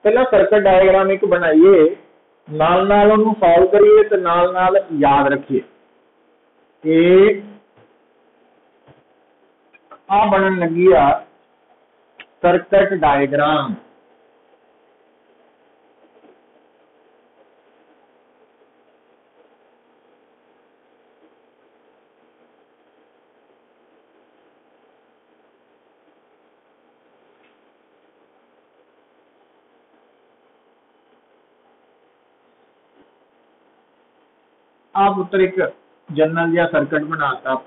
पहला सर्किट डायग्राम एक बनाइए, नाल नाल उन्होंने सॉल्व करिए, तो नाल नाल याद रखिए। कि आ बनन लगी आ सर्किट डायग्राम, आप उत्तर एक जनरल या सर्किट बनाता आप,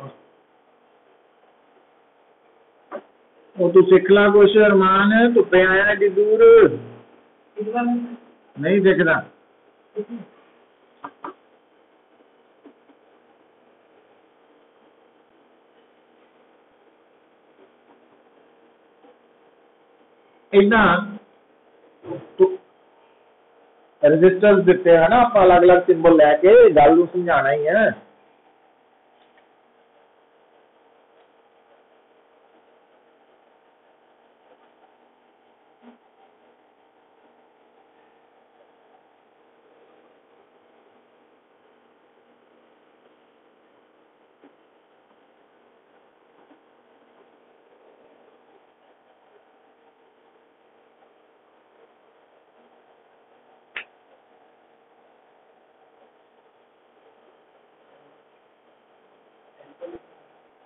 वो तू सिख ला कुछ अरमान, धुप्पे आया एडी दूर नहीं दिखता। इदा रजिस्टर्स दिते है ना, आप अलग अलग सिंबल लैके गल नूं समझाना ही है।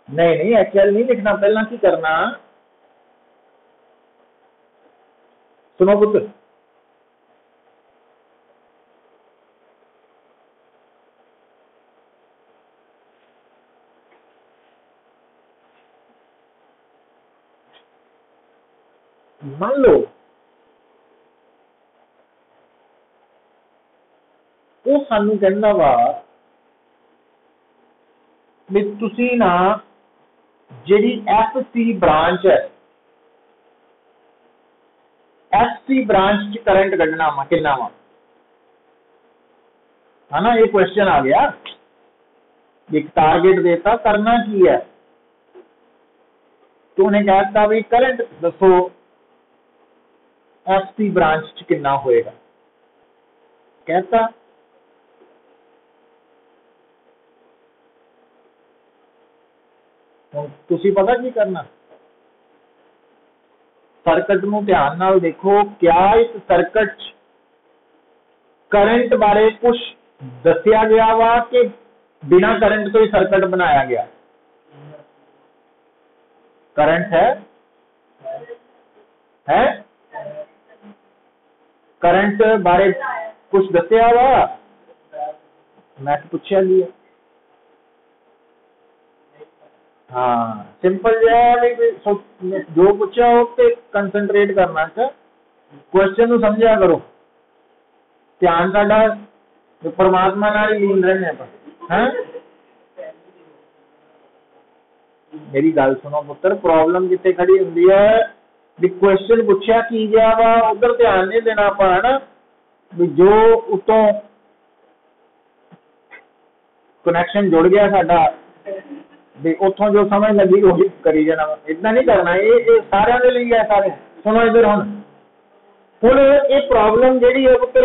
नहीं नहीं HL नहीं लिखना, पहला की करना, सुनो पुत्र, मान लो वो सानू कहंदा वा भी तुसी ना जिहड़ी FC ब्रांच है, FC ब्रांच च करंट कढना वा कितना वा, है ना, ये क्वेश्चन आ गया। एक टारगेट देता, करना की है, तो उन्हें कहता भी करंट दसो FC ब्रांच च कितना होएगा, कहता हुण तुसी पता की करना, सर्किट नूं ध्यान नाल देखो, क्या इस सर्किट करंट बारे कुछ दसिया गया वा कि बिना करंट तो ही सर्किट बनाया गया? करंट है करंट बारे कुछ दसिया वा? मैं तो पूछा लिया। हाँ सिंपल जो पूछा हो पे कंसंट्रेट करना, क्वेश्चन नूं समझा करो, ध्यान साडा परमात्मा नाल ही लीन रहने पर। हैं मेरी गल सुनो पुत्र, प्रॉब्लम जिथे खड़ी हुंदी है भी क्वेश्चन पूछा की गया वा उधर ध्यान नहीं देना आपा, है ना, भी जो उतों कनैक्शन जुड़ गया साडा उतों जो समझ लगी वो करी जाना, इतना नहीं करना। ये सारे के लिए है, सारे सुनो इधर हुण ये प्रॉब्लम जिहड़ी है पुत्र,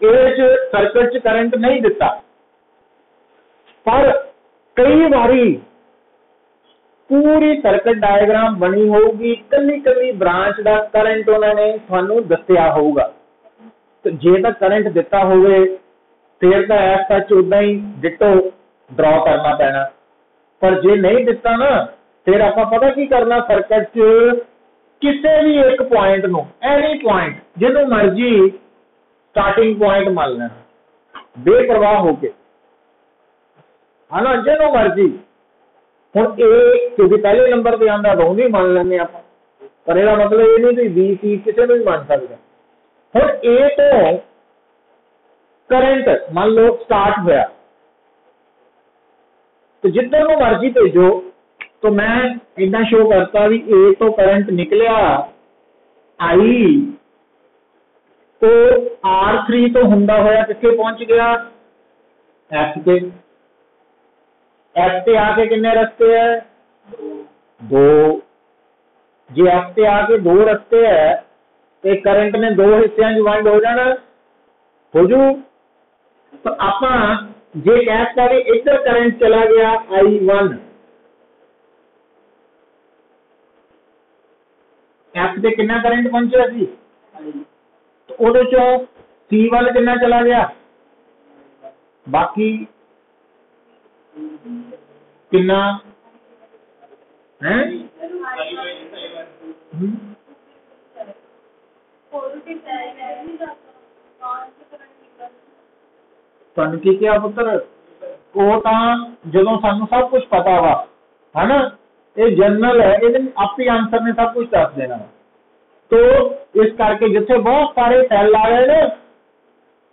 ये सर्किट च करंट नहीं दिता, पर कई बारी पूरी सर्किट डायग्राम बनी होगी, कली कली ब्रांच का करंट उन्होंने थानू दसिया होगा, तो जे तक करंट दिता होवे फिर तो एज सच उदा ही डिटो ड्रॉ करना पैना, पर जे नहीं दिता ना फिर आप पता की करना, सर्किट च किसी भी एक पॉइंट नूं, एनी पॉइंट जिन्हों मर्जी स्टार्टिंग पॉइंट मान लेना बेपरवाह होके, है ना, जिन्हों मर्जी। हुण ए क्योंकि पहले नंबर पे आंदा तो नहीं मान लेंगे आप, पर यह मतलब ये नहीं कि बी सी किसी भी मान सकते। हुण ए तो करंट मान लो स्टार्ट होया, तो जिधर को मर्जी भेजो, तो मैं इतना शो करता भी ए तो करंट निकलिया आई, तो R3 तो हुंदा होया किथे पहुंच गया F पे, F पे आके कितने रस्ते है? दो। जे F पे आके दो रस्ते है तो करंट ने दो हिस्सों में वंड हो जाना, हो जू। तो आप जे कहता भी इधर करंट चला गया I1, F पे कितना करंट पहुंचा सी, तो उहदे चों C1 कितना चला गया, बाकी कितना है तुहानू की क्या पुत्र, वो जो सानू सब कुछ पता वा, है ना, ये जनरल है, ये आप ही आंसर ने सब कुछ दस देना। तो इस करके जिथे बहुत सारे सैल आ गए ना,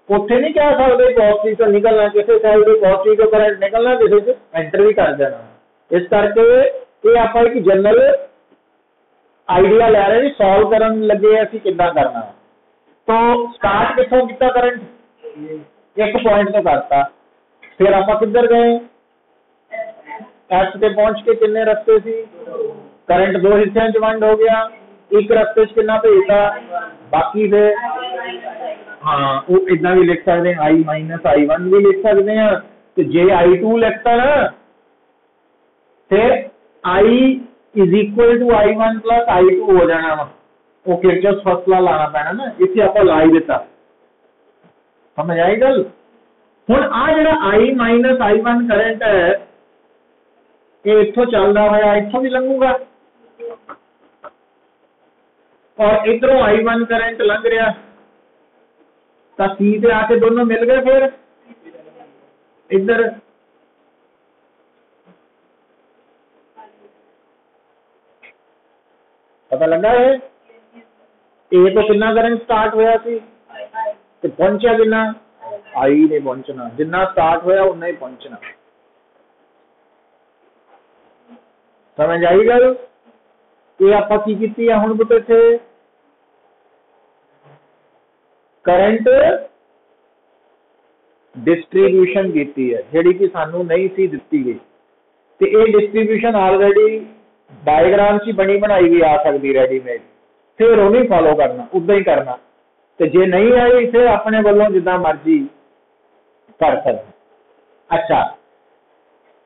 उत्थे नहीं कह सकते पॉजिटिव तो निकलना, किसी सैल के पॉजिटिव तो करंट निकलना, किसी से एंटर भी कर देना। इस करके ये आप एक जनरल आइडिया ले रहे जी सॉल्व करन लगे असीं किद्दां करना। तो स्टार्ट कित्थों कीता करंट, एक पॉइंट तो करता, फिर आप किधर गए एफ ते पहुंच के किन्ने रस्ते सी, करंट दो हिस्सों च वंड हो गया, एक रस्ते च कितना भेजता, बाकी फिर हाँ वो इदा भी लिख सकते हैं आई माइनस आई वन भी लिख सकते हैं। तो जे आई टू लिखता ना फिर I is equal to I one plus I two हो जाना वा, वो किरचॉफ फर्स्ट लॉ लाना पैना ना, इसे आप ला ही दिता, समझ आई गल। हुण आ जिहड़ा आई माइनस आई वन करंट है ये इत्थों चलदा होया इत्थों भी लंघूगा और इधरों आई वन करंट लंघ रहा तो सी से आके दोनों मिल गए, फिर इधर पता लगा है ए तो कितना करंट स्टार्ट होया सी ते पहुंचा कितना आई ने पहुंचना, जिन्ना स्टार्ट होया उन्ना ही पहुंचना, समझ आई गल। ये आपां की कीती है हुण पुत्तर इत्थे करंट डिस्ट्रीब्यूशन की है जिहड़ी कि सानू नहीं सी दिती गई, ते ये डिस्ट्रीब्यूशन ऑलरेडी डायग्राम च बनी बनाई भी आ सकती रेडीमेड, फिर वो नहीं फॉलो करना उदा ही करना, तो जे नहीं आई फिर अपने वालों जिदा मर्जी कर सकते। अच्छा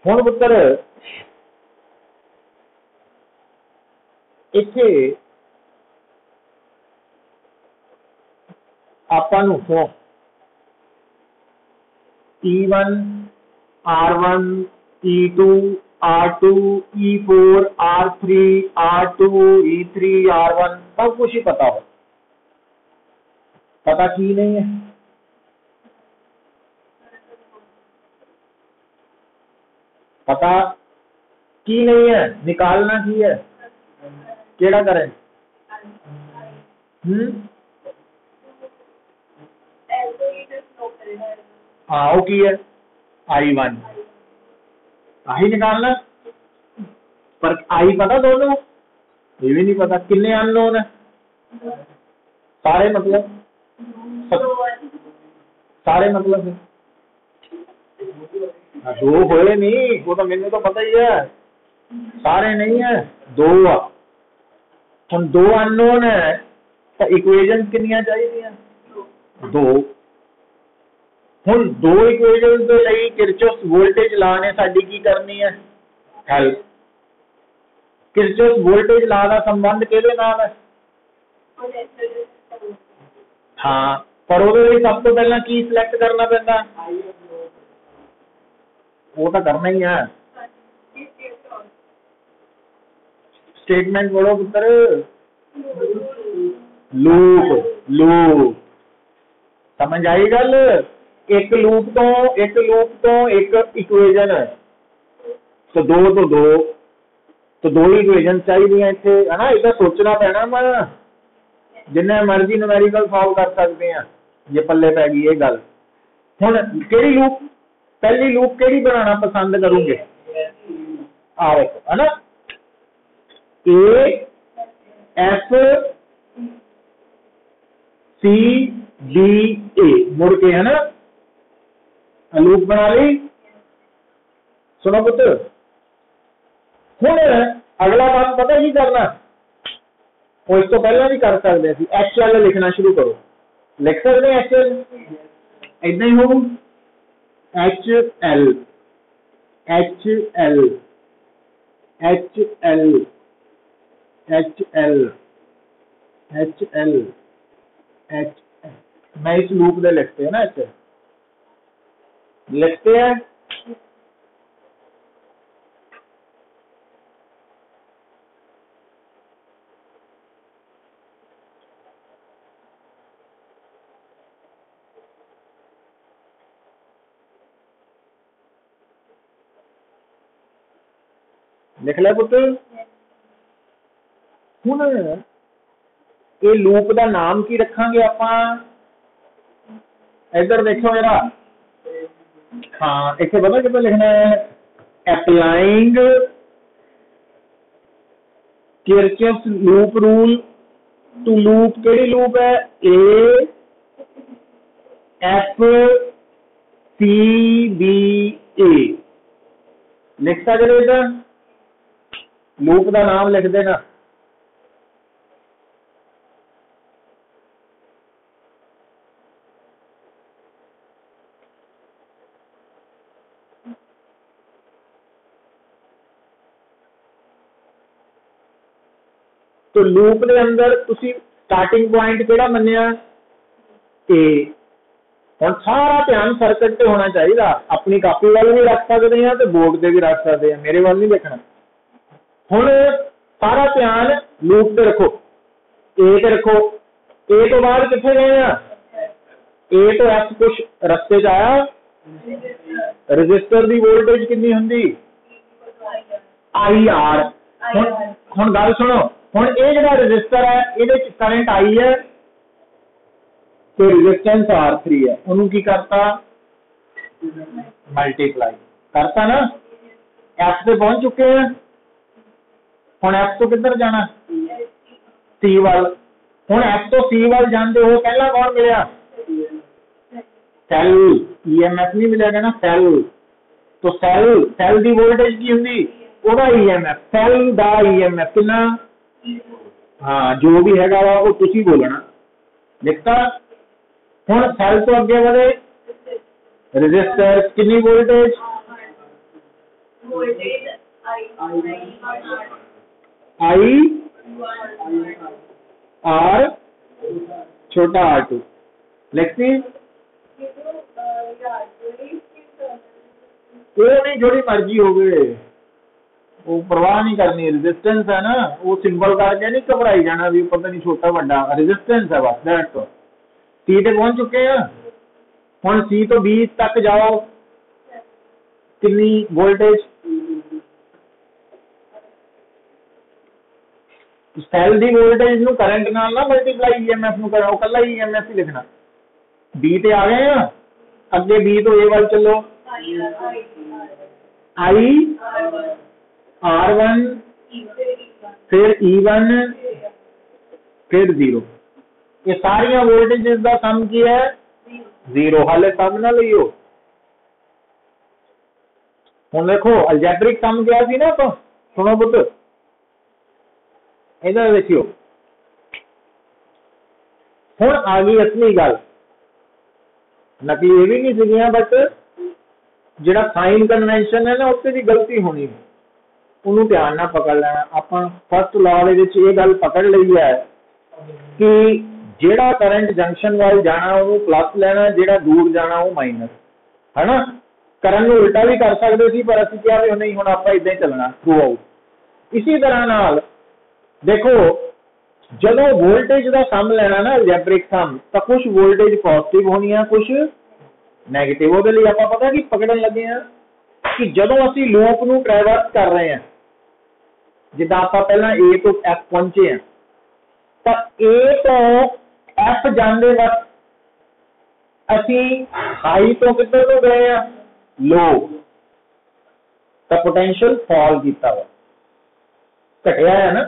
हुण पुत्तर इत्थे आपां नूं सो E1 R1 E2 R2 E4 R3 R2 E3 R1 सब कुछ ही पता हो, पता की नहीं है, पता की नहीं है, निकालना की है, केड़ा करंट हाँ वो की है आई वन, आई निकालना, पर आई पता दोनों ये भी नहीं पता, किन्ने अननोन है सारे, मतलब सारे मतलब दो होए नहीं, वो तो मैंने तो पता ही है, सारे नहीं है दो आ, हम दो अननोन है तो इक्वेशन कितनी चाहिए दो, हुण दो इक्वेशन के लिए किरचॉफ वोल्टेज लॉ ने साडी की करनी है हेल्प। किरचॉफ वोल्टेज लॉ का संबंध किहदे नाल है, हाँ पर वो सब तो पहला की सिलेक्ट करना पैंदा, वो तो करना ही है, स्टेटमेंट पढ़ो पुत्र, लूप लूप, समझ आई गल। एक लूप तो एक इक्वेशन है तो दो ही इक्वेशन चाहिए इत्थे है ना, इधर सोचना पैना मैं, जिन्ने मर्जी न्यूमेरिकल सॉल्व कर सकते हैं, ये पल्ले पै गई ये गल। हुण केड़ी लूप, पहली लूप केड़ी बनाना पसंद करूंगे, आ देखो है ना A F C D A मुड़ के है ना लूप बना ली, सुनो पुत्र। हुण अगला काम पता ही करना, वो इस तो पहला भी कर सकते थे, HL लिखना शुरू करो, लिख सकते हैं HL इतना ही हो, HL HL HL HL HL H, मैं इस लूप में लिखते हैं ना HL लिखते हैं, लिख लिया पुत्र। हुण ये लूप का नाम की रखांगे आपां, इधर देखो मेरा, हाँ इसे पता कितना लिखना है, applying Kirchhoff's loop rule to loop केड़ी लूप है ए एफ सी बी ए लिख सकते थे लूप का नाम लिख देना तो लूप के अंदर तुसी स्टार्टिंग पॉइंट केड़ा मन्निया ए हुण सारा ध्यान सर्किट ते होना चाहिए अपनी कापी वाल भी रख सकते हैं तो बोर्ड से भी रख सकते हैं मेरे वाल नहीं देखना हुण सारा ध्यान लूप ते रखो ए ते रखो ए तो बाद किथे गए ए तो एफ कुछ रस्ते च आया रजिस्टर की वोल्टेज कितनी हुंदी आई आर हुण गल सुनो हुण ये जिहड़ा रजिस्टर है ये करंट आई है तो रेजिस्टेंस R3 है उन्होंने की करता मल्टीप्लाई करता ना एफ से पहुंच चुके हैं हुण एफ तो किधर जाना सी वाल हुण एफ तो सी वाल जाते हो पहला कौन मिलया सेल ईएमएफ नहीं मिलेगा ना सेल तो सेल दी वोल्टेज की हुंदी ओदा ईएमएफ सेल दा ईएमएफ कितना हाँ जो भी हैगा वा वो तुसी बोलना लिखता हुण सेल तो अगे बढ़े रजिस्टर कितनी वोल्टेज आई आर छोटा R2 लिखती वो नहीं जोड़ी मर्जी हो गए वो परवाह नहीं करनी रेजिस्टेंस है ना वो सिंबल करके नहीं घबराई जाना भी पता नहीं छोटा बड़ा रेजिस्टेंस है बस दैट तो सी ते पहुंच चुके हैं हुण सी तो बी तक जाओ कितनी वोल्टेज सेल दी वोल्टेज नु करंट नाल ना मल्टीप्लाई ईएमएफ नु करो कल्ला ईएमएफ ही लिखना बी ते आ गए हैं अगे बी तो ए वाल चलो आई R1 फिर E1 फिर 0 ये सारिया वोल्टेजेस का सम की है 0 हाले सम ना लियो हुण देखो अलजेब्रिक सम क्या सी ना तो सुनो पुत इधर देखियो हुण आ गई असली गल नकली ये भी नहीं सीगियां बट जिहड़ा साइन कन्वेंशन है ना उससे भी गलती होनी है उन्होंने ध्यान ना पकड़ लेना अपन फर्स्ट लॉ ये गल पकड़ ली है कि जेड़ा करंट जंक्शन वाल जाना वो प्लस लेना जेड़ा दूर जाना वो माइनस है ना करंट को उल्टा भी कर सकते थे पर असं क्या भी नहीं हुण आपां इदां ही चलना थ्रू आउट इसी तरह नाल देखो जदों वोल्टेज का सम लेना ना अलजेब्रिक सम तो कुछ वोल्टेज पॉजिटिव होनी है कुछ नैगेटिव वो लिए आपां पता कि पकड़न लगे हैं कि जदों असी लूप नूं ट्रैवर्स कर रहे हैं जिद्दां आपां पहलां ए तो एफ पहुंचे हैं तो ए तो एफ जांदे वक्त असी हाई तो किधर को गए हैं लो तो पोटेंशियल फॉल कीता वा घटिया है ना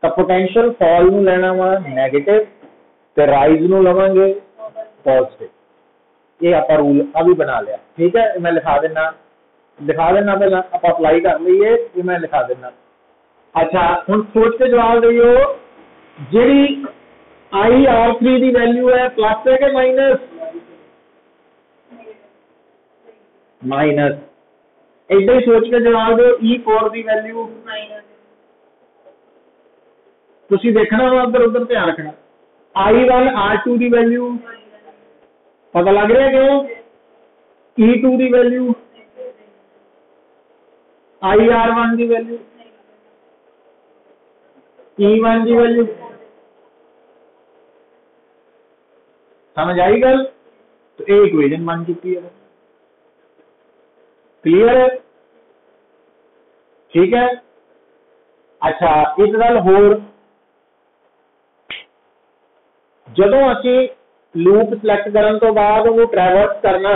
तो पोटेंशियल फॉल नूं लेना वा नैगेटिव ते राइज नूं लवांगे पॉजिटिव ये आप रूल अभी बना लिया ठीक है मैं लिखा देना पहला आप अप्लाई कर लीए ये मैं लिखा देना अच्छा हुण सोच के जवाब दियो जी आई R3 की वैल्यू है प्लस है कि माइनस माइनस इदा ही सोच के जवाब दो E4 की वैल्यू तुसी देखना वा उधर उधर ध्यान रखना I1 R2 की वैल्यू पता लग रहा क्यों E2 की वैल्यू IR1 की वैल्यू E1 की वैल्यू समझ आई गल तो ये इक्वेशन बन चुकी है क्लियर है ठीक है अच्छा एक गल होर जदों असी लूप सिलेक्ट करने तो बाद वो ट्रैवर्स करना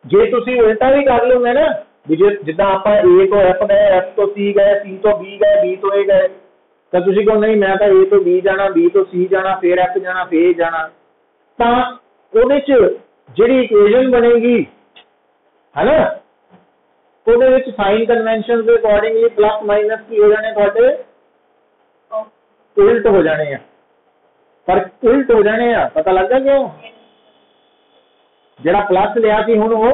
जे तुसी उल्टा भी कर लोगे ना जिदा आप ए तो एफ गए एफ तो सी गए सी तो बी गए बी तो ए गए तो तुसी कहो नहीं मैं तो ए तो बी जाना, बी तो सी जाना, फिर एफ जाना, फिर ए जाना, तो ਉਹਦੇ ਚ ਜਿਹੜੀ ਇਕੁਏਸ਼ਨ ਬਣੇਗੀ है ना, ਉਹਦੇ ਵਿੱਚ ਸਾਈਨ ਕਨਵੈਨਸ਼ਨ ਦੇ ਅਕੋਰਡਿੰਗਲੀ ਪਲੱਸ ਮਾਈਨਸ ਕੀ ਹੋ ਜਾਣੇ ਤੁਹਾਡੇ उल्ट हो जाने हैं, पर उल्ट हो जाने हैं, पता लग गया क्यों? जरा प्लस लिया थी हुण वो,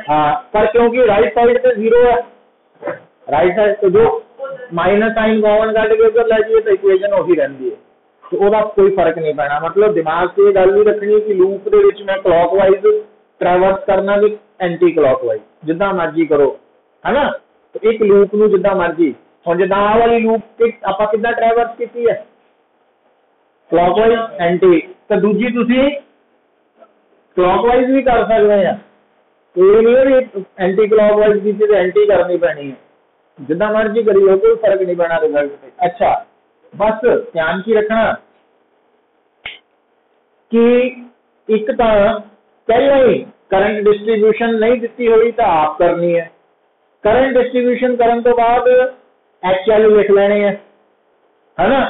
हाँ, पर क्योंकि राइट साइड पे जीरो है, राइट साइड तो जो माइनस साइन कॉमन कट के उधर लै जाइए तो इक्वेशन उही रहिंदी है, तो ਉਹਦਾ कोई फर्क नहीं पैना। मतलब दिमाग से ये गल नहीं रखनी कि लूप ਦੇ ਵਿੱਚ मैं क्लॉकवाइज ट्रैवर्स करना कि एंटी क्लॉकवाइज, जिद्दां मर्जी करो है ना। तो एक लूप ਨੂੰ जिद्दां मर्जी, ਹੁਣ ਜਿੱਦਾਂ ਆਹ ਵਾਲੀ ਲੂਪ ਆਪਾਂ ਕਿੱਦਾਂ ਟਰੈਵਰਸ ਕੀਤੀ ਹੈ क्लॉकवाइज एंटी, तो दूजी ਤੁਸੀਂ क्लॉकवाइज भी कर सकते हैं, ये नहीं है भी एंटी क्लॉकवाइज की तो एंटी करनी पैनी है, जिद्दां मर्जी करी लो कोई फर्क नहीं पैना रिजल्ट पे। अच्छा बस ध्यान की रखना कि एक तो पहले ही करंट डिस्ट्रीब्यूशन नहीं दी हुई तो आप करनी है, करंट डिस्ट्रीब्यूशन करने तो बाद HL लिख लेने है ना,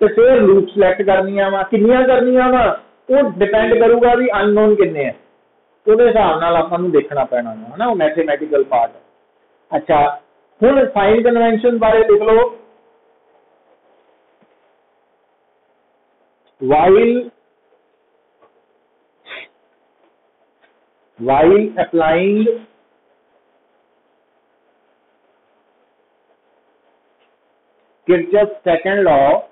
तो फिर लूप सिलेक्ट करनिया वा, किनिया करनिया वा वो डिपेंड करूगा भी अननोन किन्ने है, ਉਹਦੇ ਹਿਸਾਬ ਨਾਲ ਆਪਾਂ ਨੂੰ ਦੇਖਣਾ ਪੈਣਾ है ना, वो मैथमेटिकल पार्ट है। अच्छा हुण साइन कन्वेंशन बारे लिख लो, while applying Kirchhoff's second law,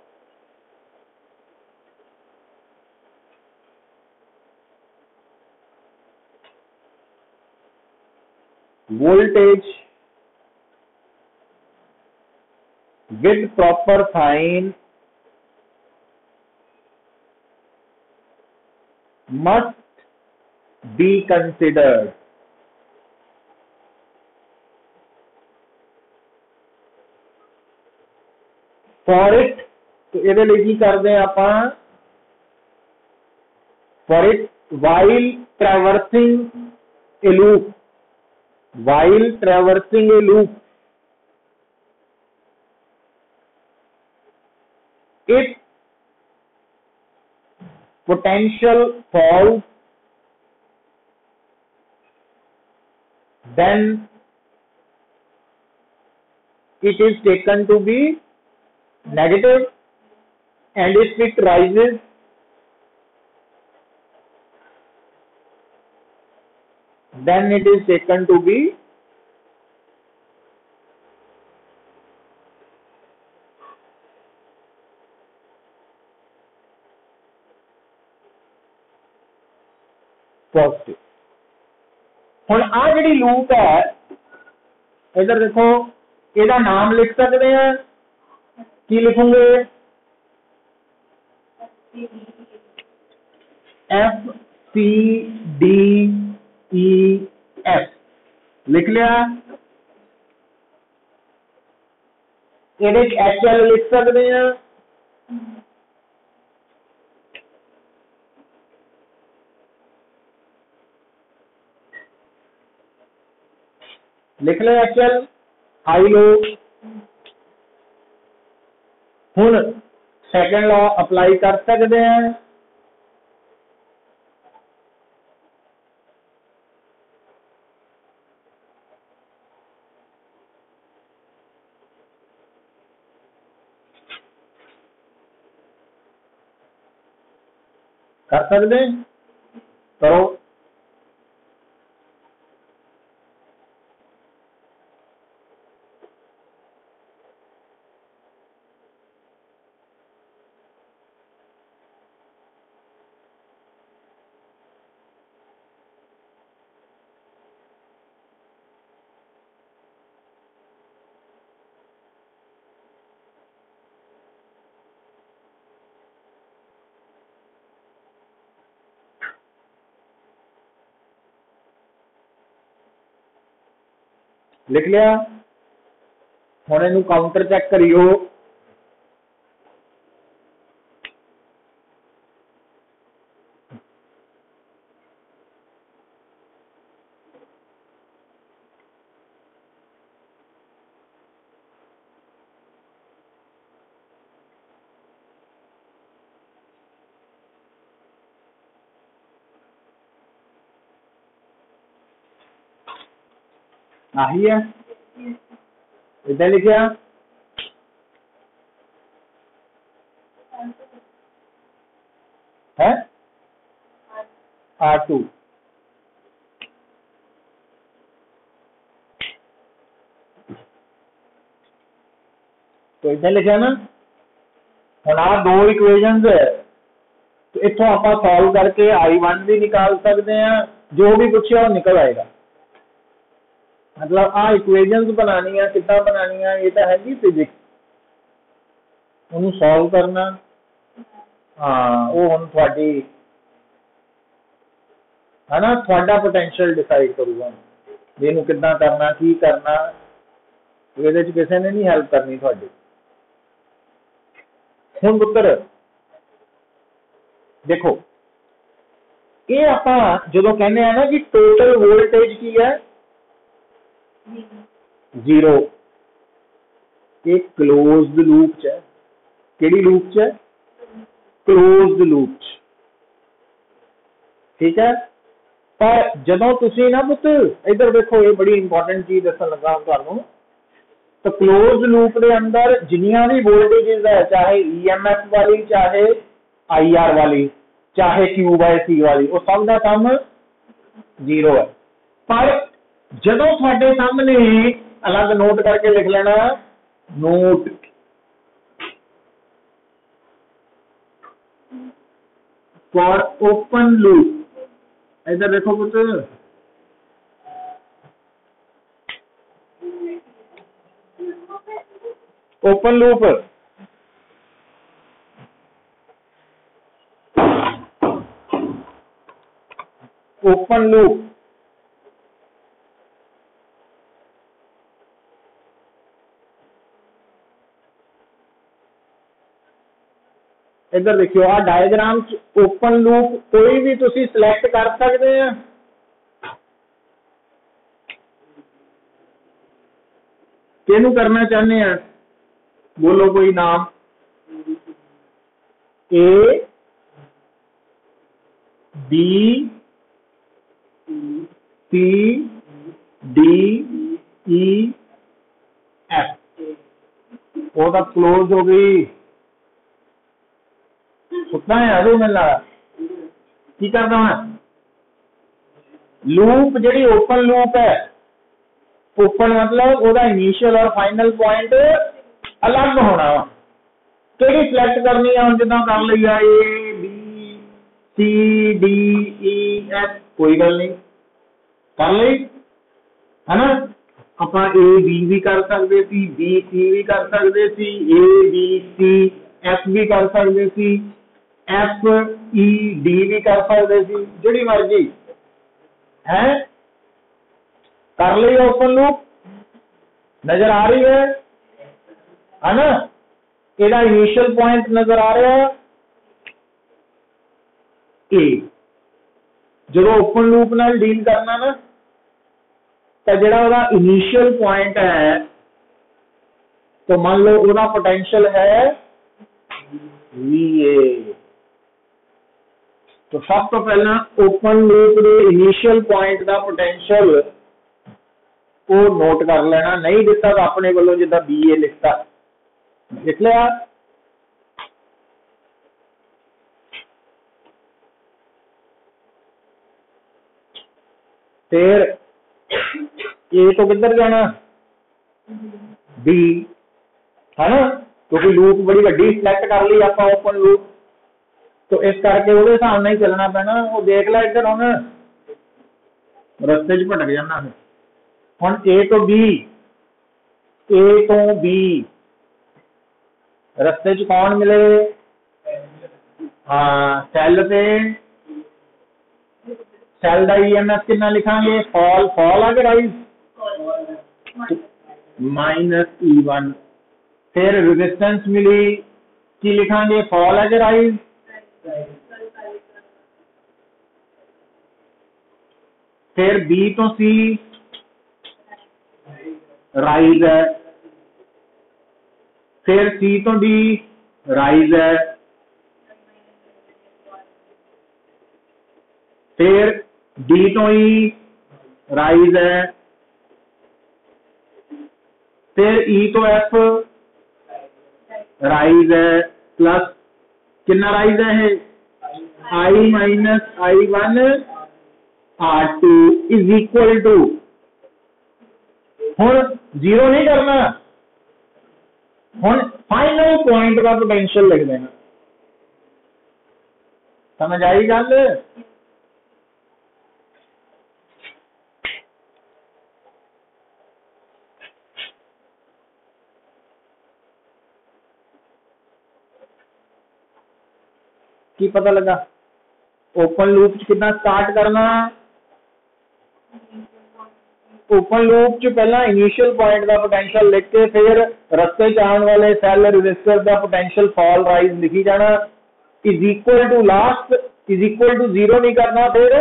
voltage with proper sign must be considered। For it तो ਇਹਦੇ ਲਈ ਕੀ ਕਰਦੇ ਆ ਆਪਾਂ, for it while traversing a loop, while traversing a loop, if potential falls then it is taken to be negative, and if it rises then it is taken to be positive. हुण आ जिहड़ी loop है इधर देखो, ਇਹਦਾ नाम लिख सकते हैं, की लिखोगे FCDEF लिख लिया, HL लिख सकते हैं, लिख लो HL हाई लो। हुण सेकंड लॉ अप्लाई कर सकते हैं, कर सकते हैं, करो। लिख लिया, हुण इहनूं काउंटर चेक करियो, आही है, इधर लिखिया है R2। तो इधर लिखा ना, हम आ दो इक्वेशंस है, तो इतों आप सॉल्व करके I1 भी निकाल सकते हैं, जो भी पूछे वो निकल आएगा। मतलब आ इक्वेशंस बनानिया कितना बनानिया, ये तो है जी फिजिक्स, उन्होंने सॉल्व करना। हाँ वो हम थोड़ी है ना, थोड़ा पोटेंशियल डिसाइड करूगा इनू कितना करना, की करना, ये किसी ने नहीं हेल्प करनी थोड़ी। हम पुत्र देखो, ये आप जो कहने हैं ना कि टोटल वोल्टेज की है 0, एक क्लोज्ड लूप च है, केड़ी लूप च है, क्लोज्ड लूप च, ठीक है। पर जदों तुसी ना पुत्र इधर देखो, ये बड़ी इंपॉर्टेंट चीज दसन लगा तुहानू, तो क्लोज लूप के अंदर जिन्नियां भी वोल्टेजेस है, चाहे ईएमएफ वाली, चाहे आईआर वाली, चाहे क्यू बाय सी वाली, वो सब का सम 0 है। पर जदों थोड़े सामने अलग नोट करके लिख लेना, नोट फॉर ओपन लूप, इधर देखो पुत्र, ओपन लूप ओपन लूप इधर देखियो आ डायग्राम ओपन लूप कोई भी तुसी सिलेक्ट कर सकते हैं। किनू करना चाहते हैं, बोलो कोई नाम, A B C D E F, वो तो क्लोज हो गई, उतना है अरे मैं लगा की करना है, लूप जी ओपन लूप है, ओपन मतलब ओदा इनिशियल और फाइनल पॉइंट अलग होना वा, केड़ी सिलेक्ट करनी है, हम जिदा कर ली है A B C D E F, कोई गल नहीं कर ली है ना। आप ए बी भी कर सकते सी, बी सी भी कर सकते सी, ए बी सी एफ भी कर सकते सी, एफ ई डी भी कर सकते सी, जिहड़ी मर्जी है। कर ली ओपन लूप, नजर आ रही है ना, एदा इनिशियल पॉइंट नजर आ रहा है ए, जो ओपन लूप नाल डील करना ना, तो जिहड़ा इनिशियल पॉइंट है, तो मान लो उसका पोटेंशियल है VA, तो सब तो पहला ओपन लूप के इनिशियल पॉइंट का पोटेंशियल वो नोट कर लेना, नहीं दिता तो अपने वालों जिदा BA लिखता लिख लिया। फिर ए तो किधर जाना, B है ना, क्योंकि लूप बड़ी वड्डी सिलेक्ट कर ली आप ओपन लूप, तो इस करके वो हिसाब नहीं चलना पैना। वो देख ला इधर हम रस्ते च भटक जाना, हम ए तो बी रस्ते च कौन मिले, हाँ सैल पे, सैल का ईएमएफ कितना लिखांगे, फॉल, फॉल आगे राइज -E1, फिर रेजिस्टेंस मिली की लिखांगे, फॉल आगे राइज, फिर बी तो सी राइज है, फिर सी तो डी राइज है, फिर डी तो ई राइज है, फिर ई तो एफ राइज है प्लस कितना राइज है I minus I1 R2 is equal to हुण जीरो नहीं करना हुण फाइनल पॉइंट का पोटेंशियल लिख देना समझ आई गल की पता लगा ओपन लूप कितना स्टार्ट करना ओपन लूप च पहला इनिशियल पॉइंट का पोटेंशियल लिख के फिर रस्ते च आने वाले सेल रजिस्टर का पोटेंशियल फॉल राइज लिखी जाना is equal to last is equal to zero नहीं करना फिर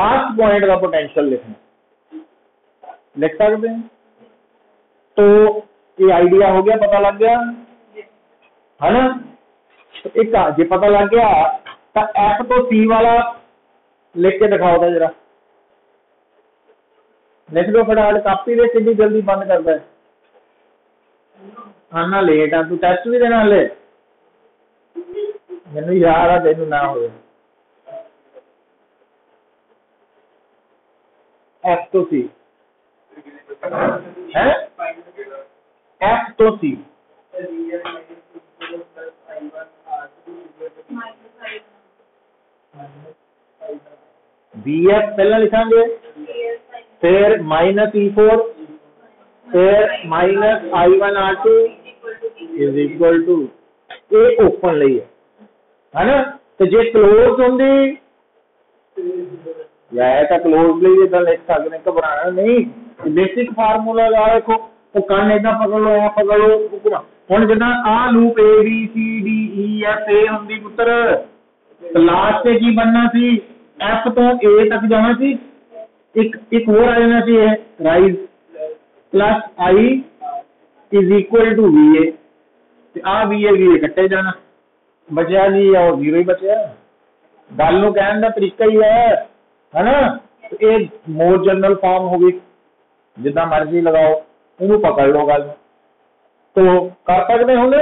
लास्ट पॉइंट का पोटेंशियल लिखना लिख सकते हैं तो ये आइडिया हो गया पता लग गया है ना तो एक जो पता लग गया तो एफ तो सी वाला लिख के दिखाओ था जरा लिख दो फटाफट कापी दे कितनी जल्दी बंद करता है आना लेट आ तू टेस्ट भी देना हले मैनू याद आ तेनू ना हो एफ तो सी है एफ तो सी बी एफ पहला लिखांगे फिर माइनस E4 फिर minus I1 R2 is equal to a open ਲਈ है ना तो जे क्लोज होंदी या ਤਾਂ क्लोज ਲਈ ਇਦਾਂ ਲਿਖ ਸਕਦੇ ਘਬਰਾਣਾ ਨਹੀਂ बेसिक फार्मूला ला देखो वो कान इदा पकड़ लो या पकड़ लो हुण जिदा आ loop A B C D E F A हुंदी पुत्र लास्ट से की बनना सी एफ तो ए तक जाना सी एक एक और आ जाना सी rise plus I is equal to V A आ वी ए कट्टे जाना बचा जी और जीरो ही बचा गल नूं कहण दा तरीका ही है ना ये मोर जनरल फॉर्म हो गई जिदा मर्जी लगाओ उन्होंने पकड़ लो गल तो कर सकते हुण